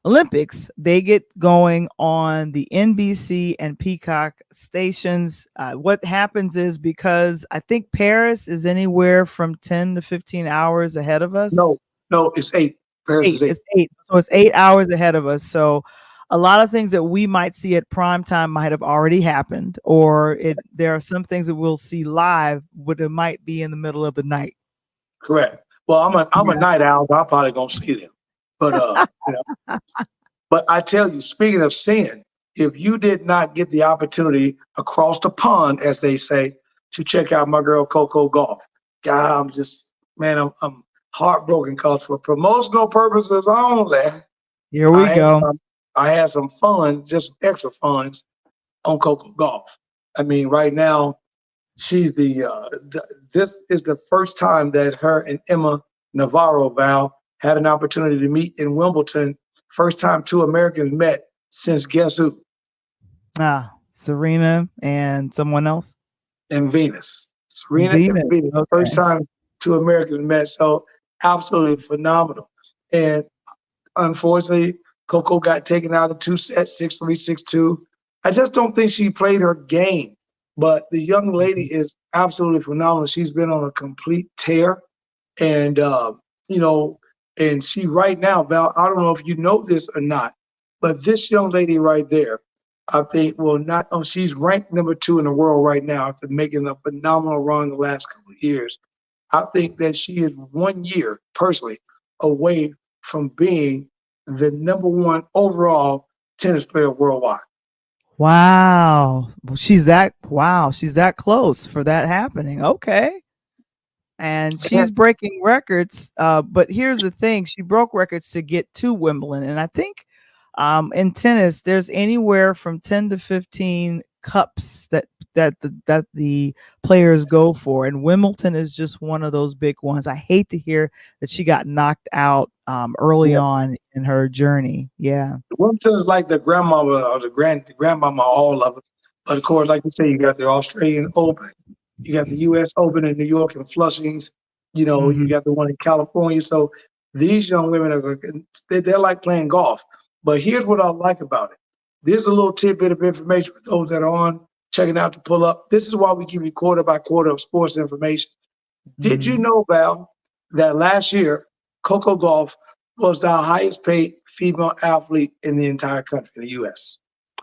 Olympics, they get going on the NBC and Peacock stations. What happens is, because I think Paris is anywhere from 10 to 15 hours ahead of No, us. no, it's 8. Paris Eight. is 8. It's 8. So it's 8 hours ahead of us. So a lot of things that we might see at prime time might have already happened, or there are some things that we'll see live, but it might be in the middle of the night. Correct. Well, I'm a Yeah. night owl, but I'm probably gonna see them. But but I tell you, speaking of seeing, if you did not get the opportunity across the pond, as they say, to check out my girl Coco Golf, God, I'm just, man, I'm heartbroken because for promotional purposes only, Here we I had go. some, I had some fun, just extra funds on Coco Golf. I mean, right now she's this is the first time that her and Emma Navarro Val had an opportunity to meet in Wimbledon. First time two Americans met since guess who? Serena and someone else. And Venus. Serena and Venus. Venus. First Okay. time two Americans met. So absolutely phenomenal. And unfortunately, Coco got taken out in 2 sets, 6-3, 6-2. I just don't think she played her game. But the young lady is absolutely phenomenal. She's been on a complete tear. And, you know, and she right now, Val, I don't know if you know this or not, but this young lady right there, I think will not, oh, she's ranked number 2 in the world right now after making a phenomenal run the last couple of years. I think that she is 1 year, personally, away from being the number 1 overall tennis player worldwide. Wow. She's that close for that happening. Okay. And she's breaking records. But here's the thing: she broke records to get to Wimbledon, and I think in tennis, there's anywhere from 10 to 15 cups that the players go for, and Wimbledon is just one of those big ones. I hate to hear that she got knocked out early Yes. on in her journey. Yeah. Wimbledon's like the grandmama or the grandmama, all of it. But of course, like you say, you got the Australian Open, you got the U.S. Open in New York and Flushings. You know, you Mhm. got the one in California. So these young women they're like playing golf. But here's what I like about it. There's a little tidbit of information for those that are on checking out the pull up. This is why we give you quarter by quarter of sports information. Did you Mhm. know, Val, that last year Coco Golf was the highest paid female athlete in the entire country, in the U.S.?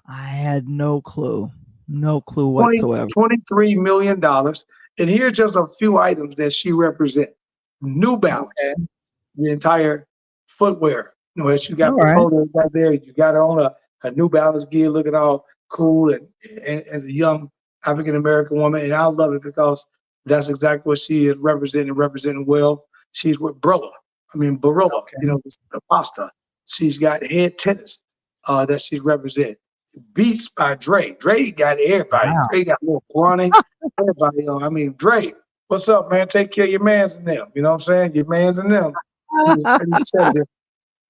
I had no clue. No clue 20, whatsoever. $23 million. And here's just a few items that she represents. New Okay. Balance, the entire footwear. You know, as you All got the right. photos out there, you got on a New Balance gear looking all cool and as a young African American woman. And I love it because that's exactly what she is representing well. She's with Barilla. Barilla, you Okay. know, the pasta. She's got head tennis that she's representing. Beats by Dre. Dre got everybody. Wow. Dre got little Bronny. Everybody on. Dre, what's up, man? Take care of your mans and them. You know what I'm saying? Your mans and them. And he said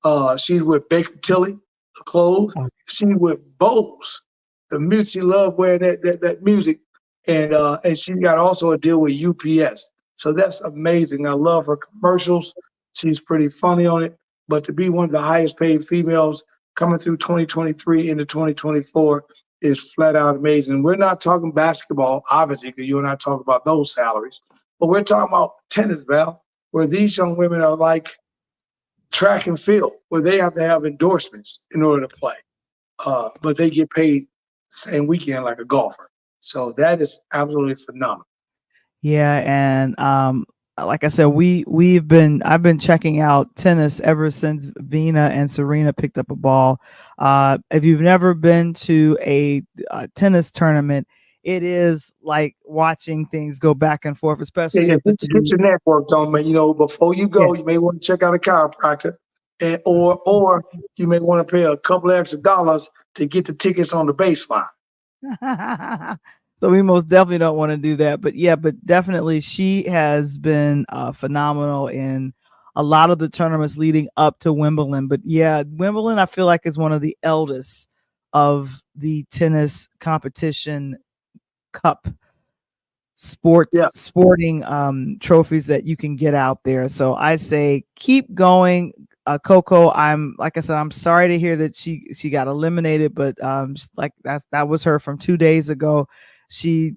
that she's with Baker Tilly, the clothes. She's with Bose, the music. She loved wearing that music. And she got also a deal with UPS. So that's amazing. I love her commercials. She's pretty funny on it. But to be one of the highest paid females coming through 2023 into 2024 is flat out amazing. We're not talking basketball, obviously, because you and I talk about those salaries, but we're talking about tennis, Val, where these young women are like track and field, where they have to have endorsements in order to play, but they get paid same weekend like a golfer. So that is absolutely phenomenal. Yeah, and like I said, I've been checking out tennis ever since Vina and Serena picked up a ball. If you've never been to a tennis tournament, it is like watching things go back and forth, Yeah, especially yeah. if the Get two. your network done, man. You know, before you Yeah. go, you may want to check out a chiropractor, or you may want to pay a couple extra dollars to get the tickets on the baseline. So we most definitely don't want to do that. But yeah, but definitely she has been phenomenal in a lot of the tournaments leading up to Wimbledon. But yeah, Wimbledon, I feel like is one of the eldest of the tennis competition cup Yeah. sporting trophies that you can get out there. So I say keep going. Coco, I'm like I said, I'm sorry to hear that she got eliminated, but like that was her from 2 days ago. She,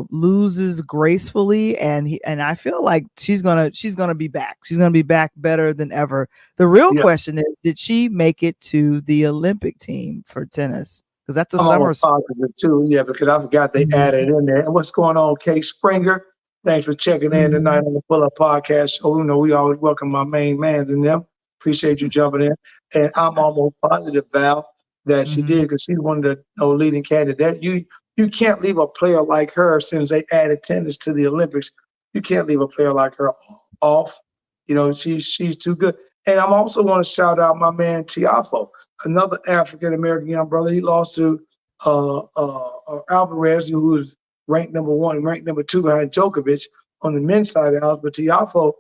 loses gracefully, and I feel like she's gonna be back. She's gonna be back better than ever. The real Yeah. question is, did she make it to the Olympic team for tennis? Because that's a I'm summer almost sport. positive too. Yeah, because I forgot they added in there. And what's going on, Kay Springer? Thanks for checking in tonight Mhm. on the Pull Up Podcast show. We always welcome my main mans in them. Appreciate you jumping in. And I'm almost positive, Val, that she Mhm. did because she's one of the leading candidates. You can't leave a player like her since they added tennis to the Olympics. You can't leave a player like her off. She's too good. And I'm also want to shout out my man Tiafo, another African American young brother. He lost to Alvarez, who was ranked number one, ranked number two behind Djokovic on the men's side of the house. But Tiafo,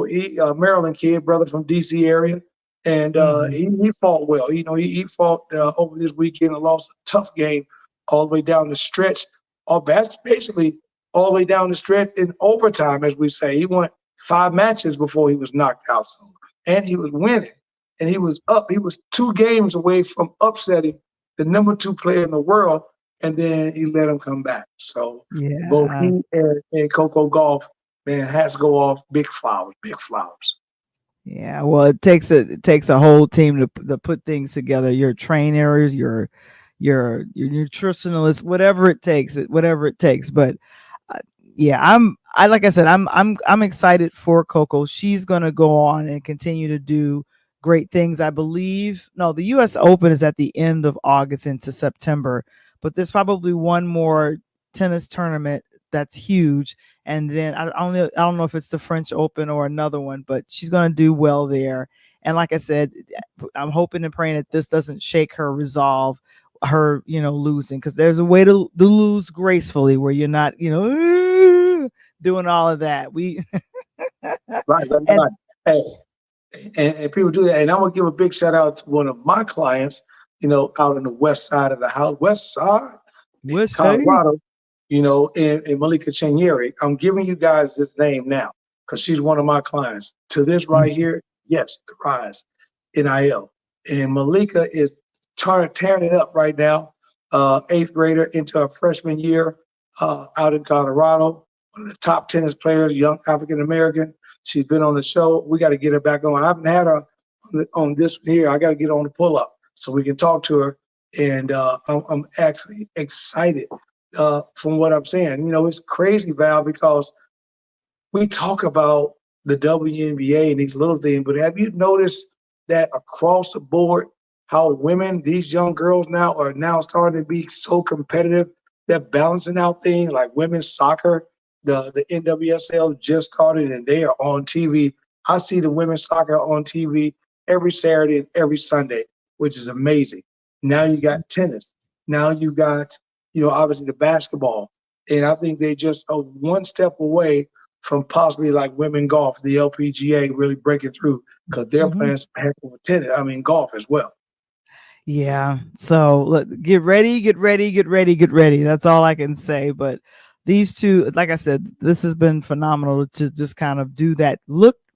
he Maryland kid, brother from DC area, and Mhm. he fought well. He fought over this weekend and lost a tough game all the way down the stretch. That's basically all the way down the stretch in overtime, as we say. He won 5 matches before he was knocked out. So, and he was winning, and he was up. He was 2 games away from upsetting the number 2 player in the world, and then he let him come back. So both Yeah. he and Coco Golf, man, has to go off big flowers, big flowers. Yeah, well, it takes a whole team to put things together. Your trainers, your nutritionalists, whatever it takes. But uh, yeah, I like I said, I'm excited for Coco. She's gonna go on and continue to do great things. I believe. No, the U.S. Open is at the end of August into September, but there's probably one more tennis tournament that's huge, and then I don't know if it's the French Open or another one, but she's gonna do well there. And like I said, I'm hoping and praying that this doesn't shake her resolve, her losing, because there's a way to lose gracefully where you're not doing all of that. We Right, right, and right. Hey, and people do that. And I'm gonna give a big shout out to one of my clients, out on the west side of the house, west side in we'll say. Colorado, in Malika Chenieri. I'm giving you guys this name now because she's one of my clients. To this right here, yes, the Rise NIL. And Malika is tearing it up right now. 8th grader into her freshman year out in Colorado. One of the top tennis players, young African American. She's been on the show. We got to get her back on. I haven't had her on this here. I got to get on the pull up so we can talk to her. And I'm actually excited from what I'm saying. It's crazy, Val, because we talk about the WNBA and these little things, but have you noticed that across the board, how women, these young girls now are now starting to be so competitive? They're balancing out things like women's soccer. The NWSL just started and they are on TV. I see the women's soccer on TV every Saturday and every Sunday, which is amazing. Now you got tennis. Now you got, obviously the basketball. And I think they just are one step away from possibly like women golf, the LPGA really breaking through because they're Mhm. playing some heck of a tennis. I mean, golf as well. Yeah. So get ready, get ready, get ready, get ready. That's all I can say. But these two, like I said, this has been phenomenal to just kind of do that.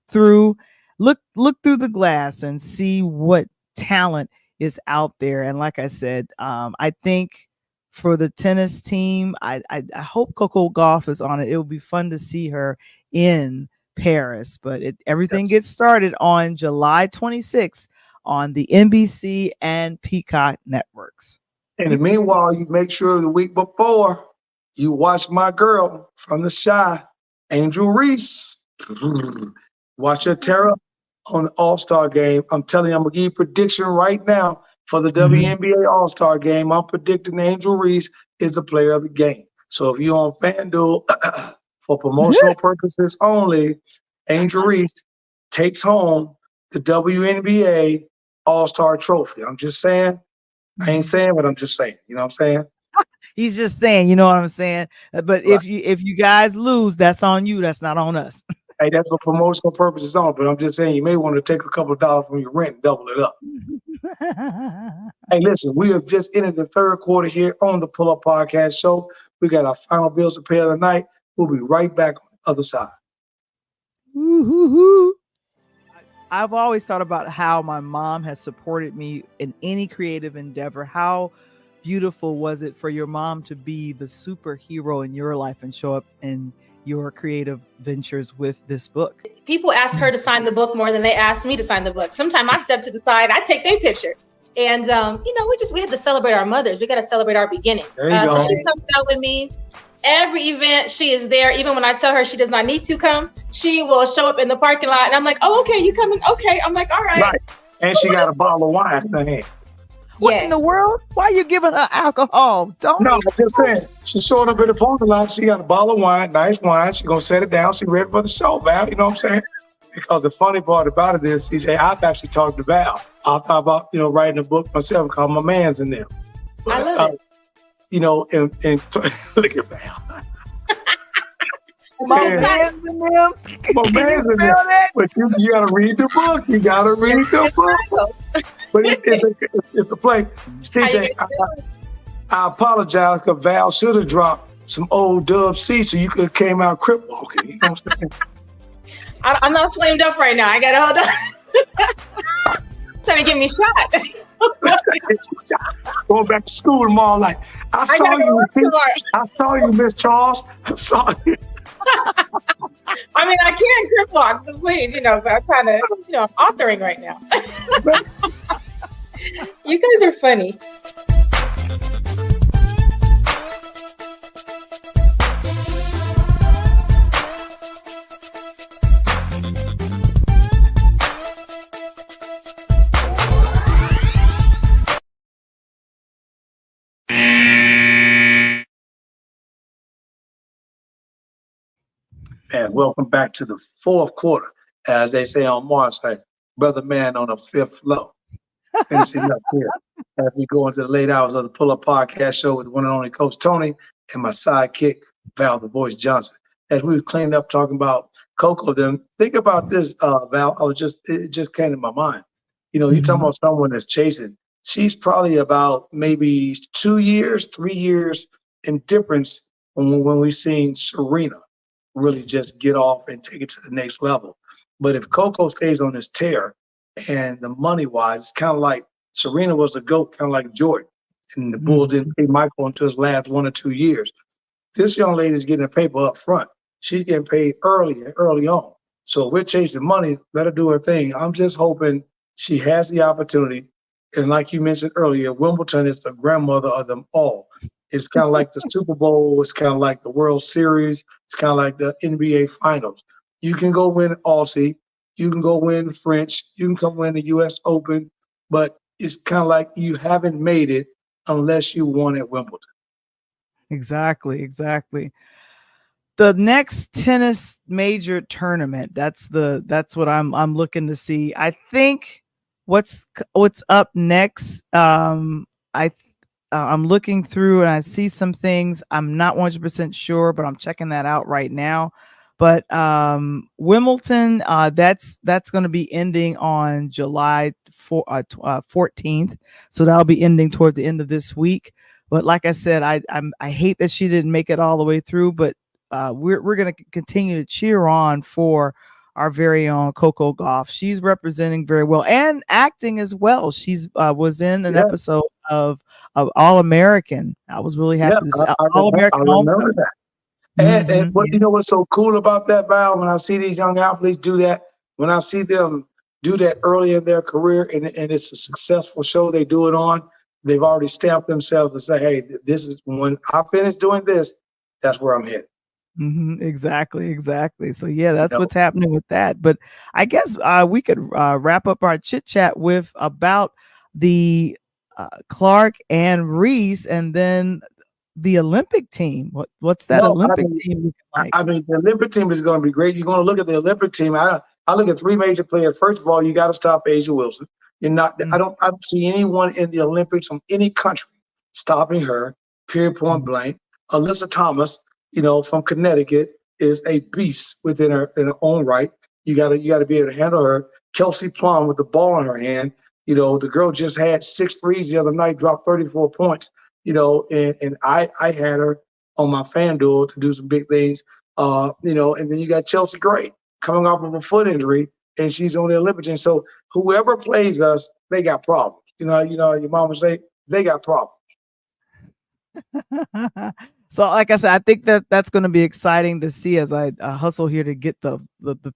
Through, look through the glass and see what talent is out there. And like I said, I think for the tennis team, I hope Coco Golf is on it. It will be fun to see her in Paris. But everything Yes. gets started on July 26th on the NBC and Peacock networks. And meanwhile, you make sure the week before you watch my girl from the Shy, Angel Reese. Watch her tear up on the All-Star game. I'm telling you, I'm gonna give you a prediction right now for the Mhm. WNBA All-Star game. I'm predicting Angel Reese is the player of the game. So if you're on FanDuel for promotional purposes only, Angel Reese takes home the WNBA All-Star trophy. I'm just saying. I ain't saying what I'm just saying. You know what I'm saying? He's just saying, you know what I'm saying? But Right. if you guys lose, that's on you. That's not on us. Hey, that's for promotional purposes on. But I'm just saying you may want to take a couple of dollars from your rent and double it up. Hey, listen, we have just entered the third quarter here on the Pull Up Podcast Show. We got our final bills to pay of the night. We'll be right back on the other side. Woo-hoo-hoo. I've always thought about how my mom has supported me in any creative endeavor. How beautiful was it for your mom to be the superhero in your life and show up in your creative ventures with this book? People ask her to sign the book more than they ask me to sign the book. Sometimes I step to the side, I take their picture. And, we have to celebrate our mothers. We got to celebrate our beginning. There you go. So she comes out with me. Every event, she is there. Even when I tell her she does not need to come, she will show up in the parking lot. And I'm like, oh, okay, you coming? Okay. I'm like, all right. Right. And she got a bottle of wine in her hand. What in the world? Why are you giving her alcohol? No, I'm just saying. She showed up in the parking lot. She got a bottle of wine, nice wine. She's going to set it down. She ready for the show, Val. You know what I'm saying? Because the funny part about it is, CJ, I've actually talked to Val. I thought about, writing a book myself called My Man's in Them. I love it. And look at Val. My man's in them. My man's in them. But you got to read the book. You got to read the book. But it's a play. CJ, I apologize because Val should have dropped some old Dub C so you could have came out crip walking. You know what I'm saying? I'm not flamed up right now. I got to hold on. Trying to get me shot. Going back to school tomorrow, like, I saw you, Miss Charles. I saw you. I mean, I can crip walk, so please, but I'm kind of, I'm authoring right now. You guys are funny. And welcome back to the fourth quarter. As they say on Mars, like, brother man on the fifth floor. Finishing up here as we go into the late hours of the Pull Up Podcast Show with the one and only Coach Tony and my sidekick, Val the Voice Johnson. As we was cleaning up talking about Coco, then think about this, Val. It just came to my mind. You're talking about someone that's chasing. She's probably about maybe 2 years, 3 years in difference when we've seen Serena really just get off and take it to the next level. But if Coco stays on this tear, and the money-wise, it's kind of like Serena was the GOAT, kind of like Jordan. And the Bulls didn't pay Michael until his last 1 or 2 years. This young lady is getting a paper up front. She's getting paid early on. So if we're chasing money, let her do her thing. I'm just hoping she has the opportunity. And like you mentioned earlier, Wimbledon is the grandmother of them all. It's kind of like the Super Bowl. It's kind of like the World Series. It's kind of like the NBA Finals. You can go win Aussie. You can go win French. You can come win the U.S. Open. But it's kind of like you haven't made it unless you won at Wimbledon. Exactly. The next tennis major tournament. That's what I'm looking to see. I think what's up next. I'm looking through and I see some things. I'm not 100% sure, but I'm checking that out right now. But Wimbledon, that's going to be ending on July 14th. So that'll be ending toward the end of this week. But like I said, I hate that she didn't make it all the way through, but we're going to continue to cheer on for our very own Coco Gauff. She's representing very well and acting as well. She's was in an episode of All American. I was really happy to see All American. I remember that. And what you know what's so cool about that, Val? When I see these young athletes do that, when I see them do that early in their career, and it's a successful show they do it on, they've already stamped themselves and say, "Hey, this is when I finish doing this. That's where I'm headed." Exactly. So yeah, that's what's happening with that. But I guess we could wrap up our chit chat with about the Clark and Reese, and then the Olympic team. What's that Olympic team like? I mean, the Olympic team is going to be great. You're going to look at the Olympic team. I look at three major players. First of all, you got to stop Asia Wilson. You're not. I don't see anyone in the Olympics from any country stopping her. Period. Point blank. Alyssa Thomas, from Connecticut, is a beast within her own right. You got to be able to handle her. Kelsey Plum with the ball in her hand. The girl just had 6 threes the other night, dropped 34 points. And I had her on my FanDuel to do some big things. And then you got Chelsea Gray coming off of a foot injury, and she's on the Olympic team. So whoever plays us, they got problems. Your mom would say they got problems. So, like I said, I think that's going to be exciting to see as I hustle here to get the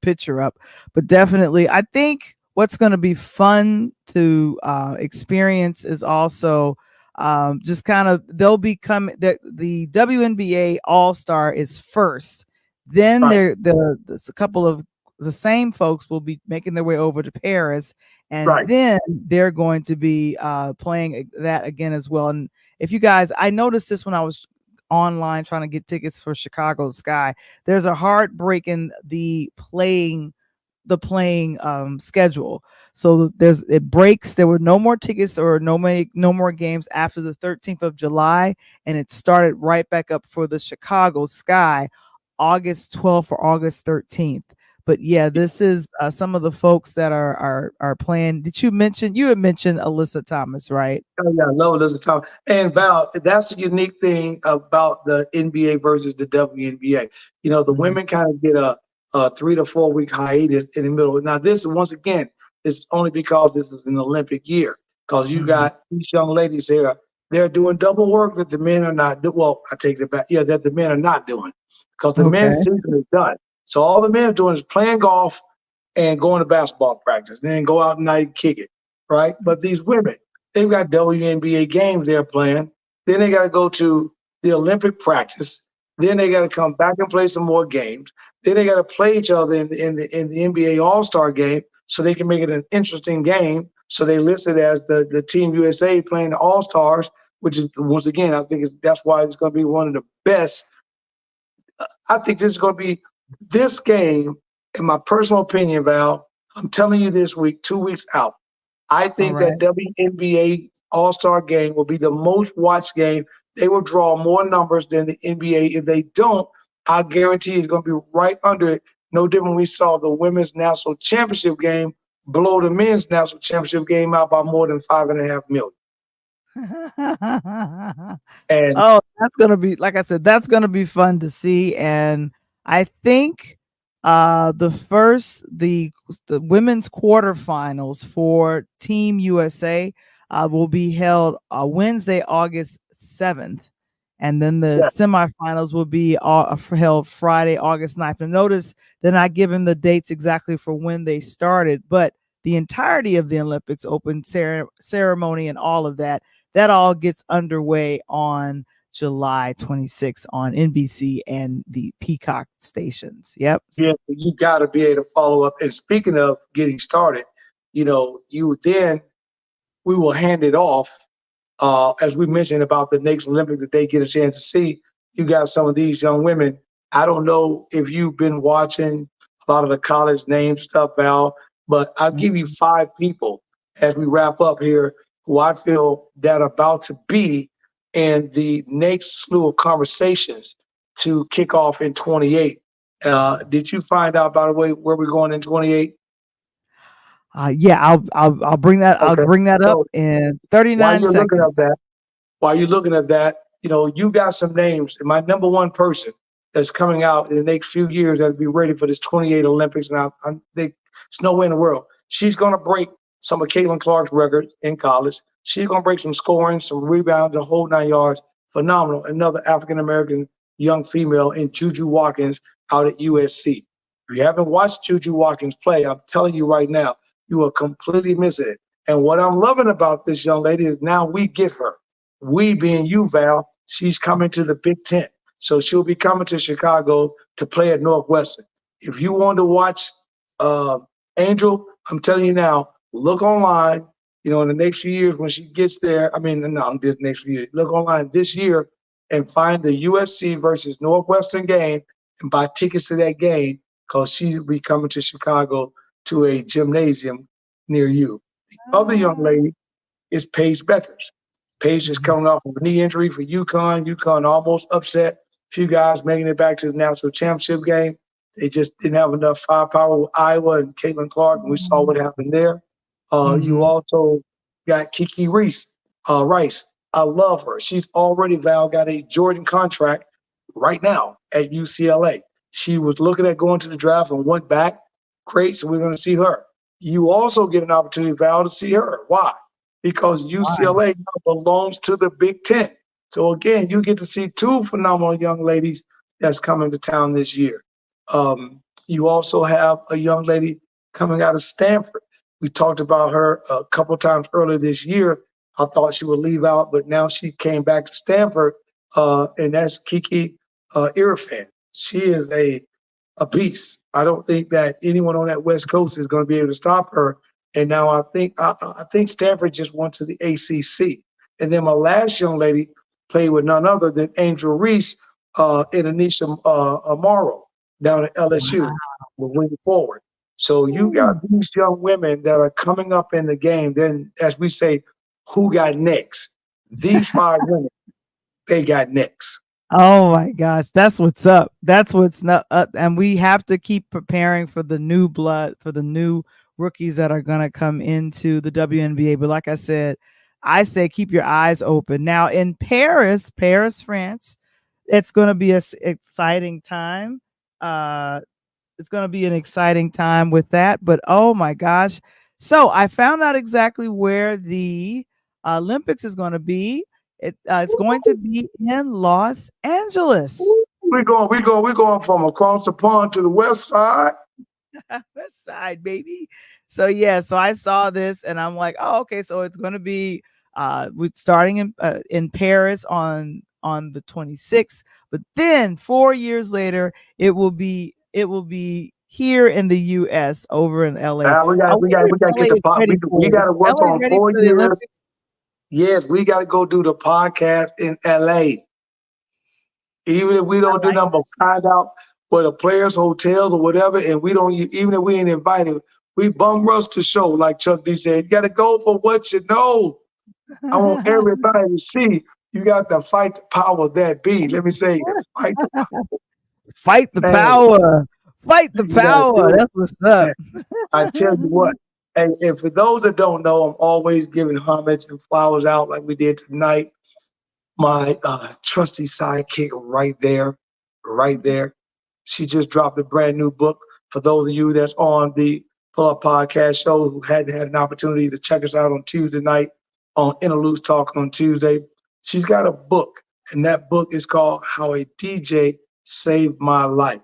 picture up. But definitely, I think what's going to be fun to experience is also just kind of they'll become the WNBA All-Star is first. Then Right. there's a couple of the same folks will be making their way over to Paris, and Right. then they're going to be playing that again as well. And if you guys, I noticed this when I was online trying to get tickets for Chicago Sky. There's a heartbreak in the playing schedule. So it breaks. There were no more tickets or no more games after the 13th of July, and it started right back up for the Chicago Sky, August 12th or August 13th. But yeah, this is some of the folks that are playing. You had mentioned Alyssa Thomas, right? Oh, yeah, I love Elizabeth Thomas. And Val, that's the unique thing about the NBA versus the WNBA. The women kind of get a 3 to 4 week hiatus in the middle. Now, this, once again, is only because this is an Olympic year. Because you got these young ladies here, they're doing double work that the men are not doing. Well, I take it back. Yeah, that the men are not doing. Because the men's season is done. So all the men are doing is playing golf and going to basketball practice, and then go out and night and kick it, right? But these women, they've got WNBA games they're playing. Then they got to go to the Olympic practice. Then they got to come back and play some more games. Then they got to play each other in the NBA All-Star game so they can make it an interesting game. So they listed as the Team USA playing the All-Stars, which is, once again, I think that's why it's going to be one of the best. I think this is going to be this game, in my personal opinion, Val. I'm telling you this week, 2 weeks out. I think that WNBA All-Star game will be the most watched game. They will draw more numbers than the NBA. If they don't, I guarantee it's going to be right under it. No different. We saw the women's national championship game blow the men's national championship game out by more than 5.5 million. And that's gonna be, like I said, that's gonna be fun to see. And I think the women's quarterfinals for Team USA will be held Wednesday, August 7th. And then the semifinals will be held Friday, August 9th. And notice they're not giving the dates exactly for when they started, but the entirety of the Olympics open ceremony and all of that all gets underway on July 26th on NBC and the Peacock stations. Yep. Yeah, you got to be able to follow up. And speaking of getting started, we will hand it off. As we mentioned about the next Olympics that they get a chance to see, you got some of these young women. I don't know if you've been watching a lot of the college name stuff, Val, but I'll give you 5 people as we wrap up here who I feel that are about to be in the next slew of conversations to kick off in 28. Did you find out, by the way, where we're going in 28? Yeah, I'll bring that. Okay. I'll bring that up in 39 seconds. While you're looking at that, you got some names. And my number one person that's coming out in the next few years that'll be ready for this 28 Olympics. Now, I think there's no way in the world. She's going to break some of Caitlin Clark's records in college. She's going to break some scoring, some rebounds, the whole 9 yards. Phenomenal. Another African-American young female in Juju Watkins out at USC. If you haven't watched Juju Watkins play, I'm telling you right now, you are completely missing it. And what I'm loving about this young lady is now we get her. We being you, Val, she's coming to the Big Ten. So she'll be coming to Chicago to play at Northwestern. If you want to watch Angel, I'm telling you now, look online, in the next few years when she gets there. This next few years. Look online this year and find the USC versus Northwestern game and buy tickets to that game because she'll be coming to Chicago to a gymnasium near you. The other young lady is Paige Beckers. Paige is coming off of a knee injury for UConn. UConn almost upset. A few guys making it back to the national championship game. They just didn't have enough firepower with Iowa and Caitlin Clark, and we saw what happened there. You also got Kiki Rice. I love her. She's already, Val, got a Jordan contract right now at UCLA. She was looking at going to the draft and went back. Great, so we're going to see her. You also get an opportunity, Val, to see her. Why? Because UCLA now belongs to the Big Ten. So again, you get to see two phenomenal young ladies that's coming to town this year. You also have a young lady coming out of Stanford. We talked about her a couple of times earlier this year. I thought she would leave out, but now she came back to Stanford, and that's Kiki Irfan. She is a beast. I don't think that anyone on that West Coast is going to be able to stop her. And now I think Stanford just went to the ACC. And then my last young lady played with none other than Angel Reese and Anisha Amaro down at LSU. We're moving forward. So you got these young women that are coming up in the game. Then, as we say, who got next? These five women, they got next. Oh my gosh, that's what's up. That's what's not up. And we have to keep preparing for the new blood, for the new rookies that are going to come into the WNBA. But like I said, I say keep your eyes open. Now in Paris, France, it's going to be an exciting time. It's going to be an exciting time with that. But oh my gosh. So I found out exactly where the Olympics is going to be. It's going to be in Los Angeles. We're going from across the pond to the west side. West side, baby. So yeah, so I saw this and I'm like, oh, okay. So it's going to be starting in Paris on the 26th, but then 4 years later, it will be here in the U.S. over in LA. We got to get the pot. We got to work on 4 years. Yes, we got to go do the podcast in LA. Even if we don't do nothing but find out where the players' hotels or whatever, and we don't, even if we ain't invited, we bum rush the show, like Chuck D said. You got to go for what you know. I want everybody to see you got to fight the power that be. Let me say, fight the power. Fight the power. Fight the power. That's what's up. I tell you what. And for those that don't know, I'm always giving homage and flowers out like we did tonight. My trusty sidekick right there. She just dropped a brand new book. For those of you that's on the Pull Up Podcast show who hadn't had an opportunity to check us out on Tuesday night on Interludes Talk on Tuesday, she's got a book, and that book is called How a DJ Saved My Life,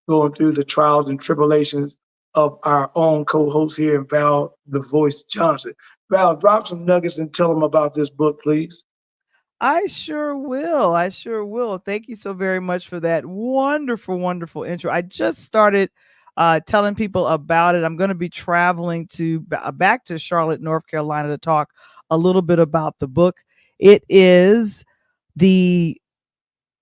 going through the trials and tribulations of our own co-host here, Val the Voice Johnson. Val, drop some nuggets and tell them about this book, please. I sure will. Thank you so very much for that wonderful, wonderful intro. I just started telling people about it. I'm going to be traveling back to Charlotte, North Carolina to talk a little bit about the book. It is the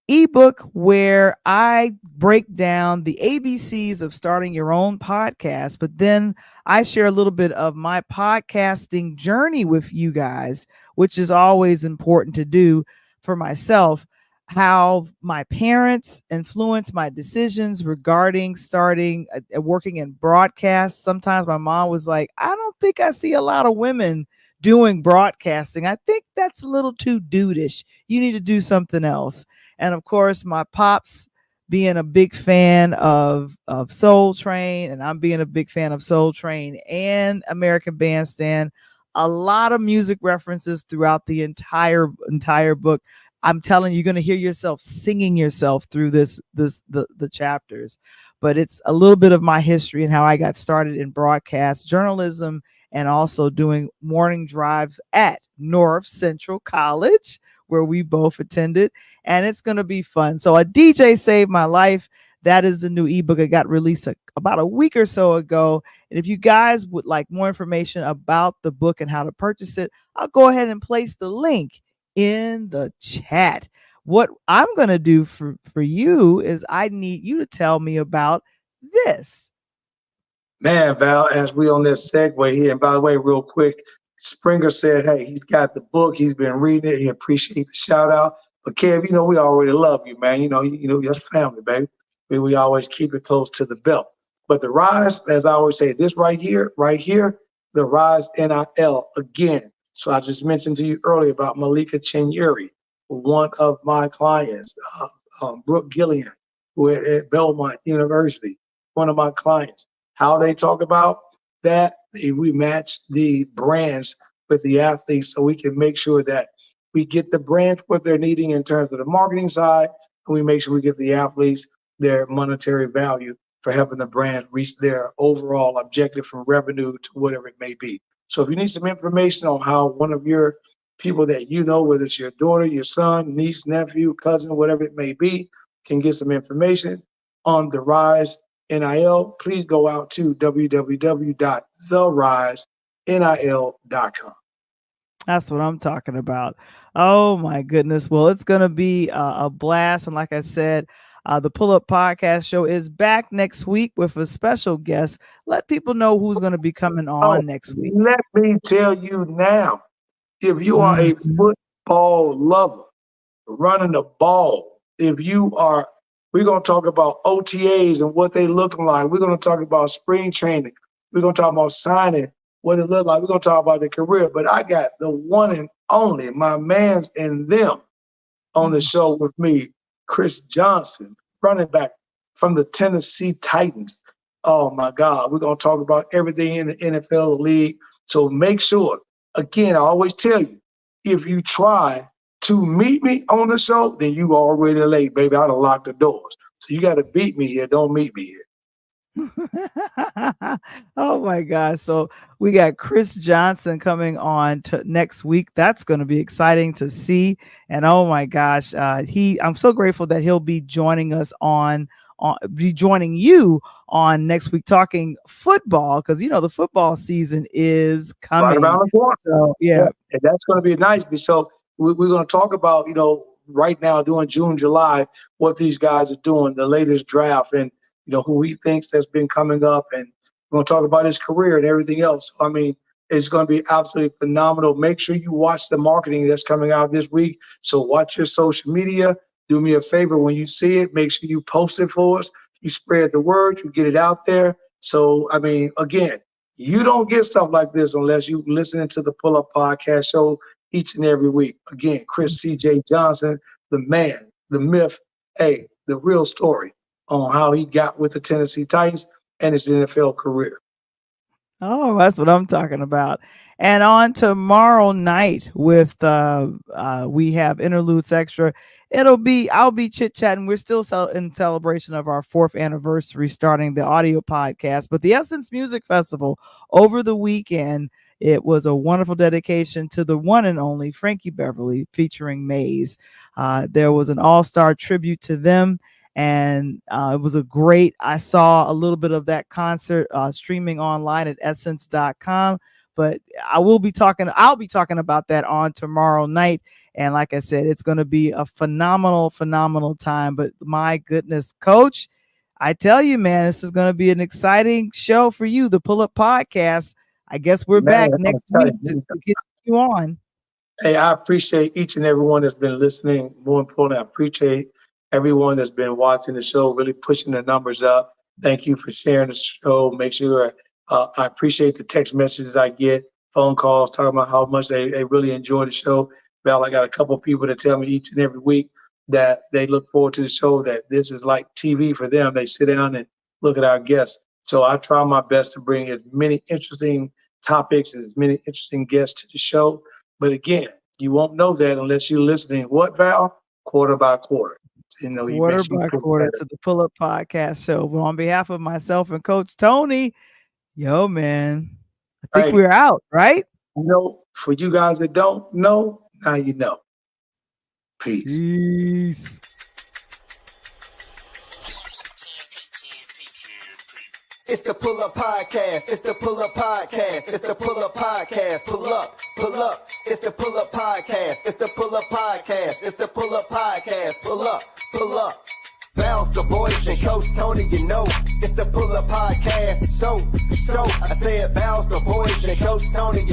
ebook where I break down the ABCs of starting your own podcast, but then I share a little bit of my podcasting journey with you guys, which is always important to do for myself, how my parents influenced my decisions regarding starting working in broadcast. Sometimes my mom was like, I don't think I see a lot of women doing broadcasting. I think that's a little too dudeish. You need to do something else. And of course, my pops being a big fan of Soul Train, and I'm being a big fan of Soul Train and American Bandstand. A lot of music references throughout the entire book. I'm telling you, you're going to hear yourself singing yourself through the chapters. But it's a little bit of my history and how I got started in broadcast journalism and also doing morning drives at North Central College, where we both attended. And it's going to be fun. So A DJ Saved My Life. That is the new ebook. It got released about a week or so ago. And if you guys would like more information about the book and how to purchase it, I'll go ahead and place the link in the chat. What I'm going to do for you is I need you to tell me about this. Man, Val, as we on this segue here, and by the way, real quick, Springer said, hey, he's got the book. He's been reading it. He appreciates the shout out. But Kev, we already love you, man. You know, that's family, baby. We always keep it close to the belt. But the Rise, as I always say, this right here, the Rise NIL again. So I just mentioned to you earlier about Malika Chinyeri, one of my clients, Brooke Gillian. at Belmont University, one of my clients. How they talk about that, we match the brands with the athletes so we can make sure that we get the brand what they're needing in terms of the marketing side, and we make sure we get the athletes their monetary value for helping the brand reach their overall objective from revenue to whatever it may be. So if you need some information on how one of your people that you know, whether it's your daughter, your son, niece, nephew, cousin, whatever it may be, can get some information on the Rise NIL, please go out to www.therisenil.com. That's what I'm talking about. Oh my goodness. Well, it's going to be a blast. And like I said, the Pull Up Podcast Show is back next week with a special guest. Let people know who's going to be coming on next week. Let me tell you now, if you are a football lover, running the ball, if you are, we're going to talk about OTAs and what they looking like. We're going to talk about spring training. We're going to talk about signing, what it look like. We're going to talk about the career. But I got the one and only, my mans and them on the show with me, Chris Johnson, running back from the Tennessee Titans. Oh, my God. We're going to talk about everything in the NFL league. So make sure, again, I always tell you, if you try to meet me on the show, then you already late, baby. I done locked the doors. So you got to beat me here. Don't meet me here. Oh my gosh. So we got Chris Johnson coming on next week. That's going to be exciting to see. And oh my gosh, I'm so grateful that he'll be joining us joining you on next week talking football, because you know the football season is coming right around the corner. So yeah, and that's going to be nice. So we're going to talk about, right now during June, July, what these guys are doing, the latest draft, and who he thinks has been coming up, and we're going to talk about his career and everything else. I mean, it's going to be absolutely phenomenal. Make sure you watch the marketing that's coming out this week. So watch your social media. Do me a favor when you see it, make sure you post it for us. You spread the word, you get it out there. So, I mean, again, you don't get stuff like this unless you listening to the Pull Up Podcast Show each and every week. Again, Chris C.J. Johnson, the man, the myth, the real story on how he got with the Tennessee Titans and his NFL career. Oh, that's what I'm talking about. And on tomorrow night with we have Interludes Extra. I'll be chit-chatting. We're still in celebration of our 4th anniversary starting the audio podcast, but the Essence Music Festival over the weekend, it was a wonderful dedication to the one and only Frankie Beverly featuring Maze. There was an all-star tribute to them. And it was I saw a little bit of that concert streaming online at essence.com, but I'll be talking about that on tomorrow night. And like I said, it's going to be a phenomenal time. But my goodness, Coach, I tell you, man, this is going to be an exciting show for you, the Pull Up Podcast. I guess we're back next week to get you on. Hey, I appreciate each and everyone that's been listening. More importantly, I appreciate everyone that's been watching the show, really pushing the numbers up. Thank you for sharing the show. Make sure I appreciate the text messages I get, phone calls, talking about how much they really enjoy the show. Well, I got a couple of people that tell me each and every week that they look forward to the show, that this is like TV for them. They sit down and look at our guests. So I try my best to bring as many interesting topics, as many interesting guests to the show. But again, you won't know that unless you're listening. What, Val? Quarter by quarter. Quarter by quarter to the Pull Up Podcast Show. But on behalf of myself and Coach Tony, man, I think we're out, right? For you guys that don't know, now you know. Peace. It's the Pull Up Podcast. It's the Pull Up Podcast. It's the Pull Up Podcast. Pull up, pull up. It's the Pull Up Podcast. It's the Pull Up Podcast. It's the Pull Up Podcast. Pull up, pull up. Bounce the boys and Coach Tony, it's the Pull Up Podcast. So, I said bounce the boys and Coach Tony,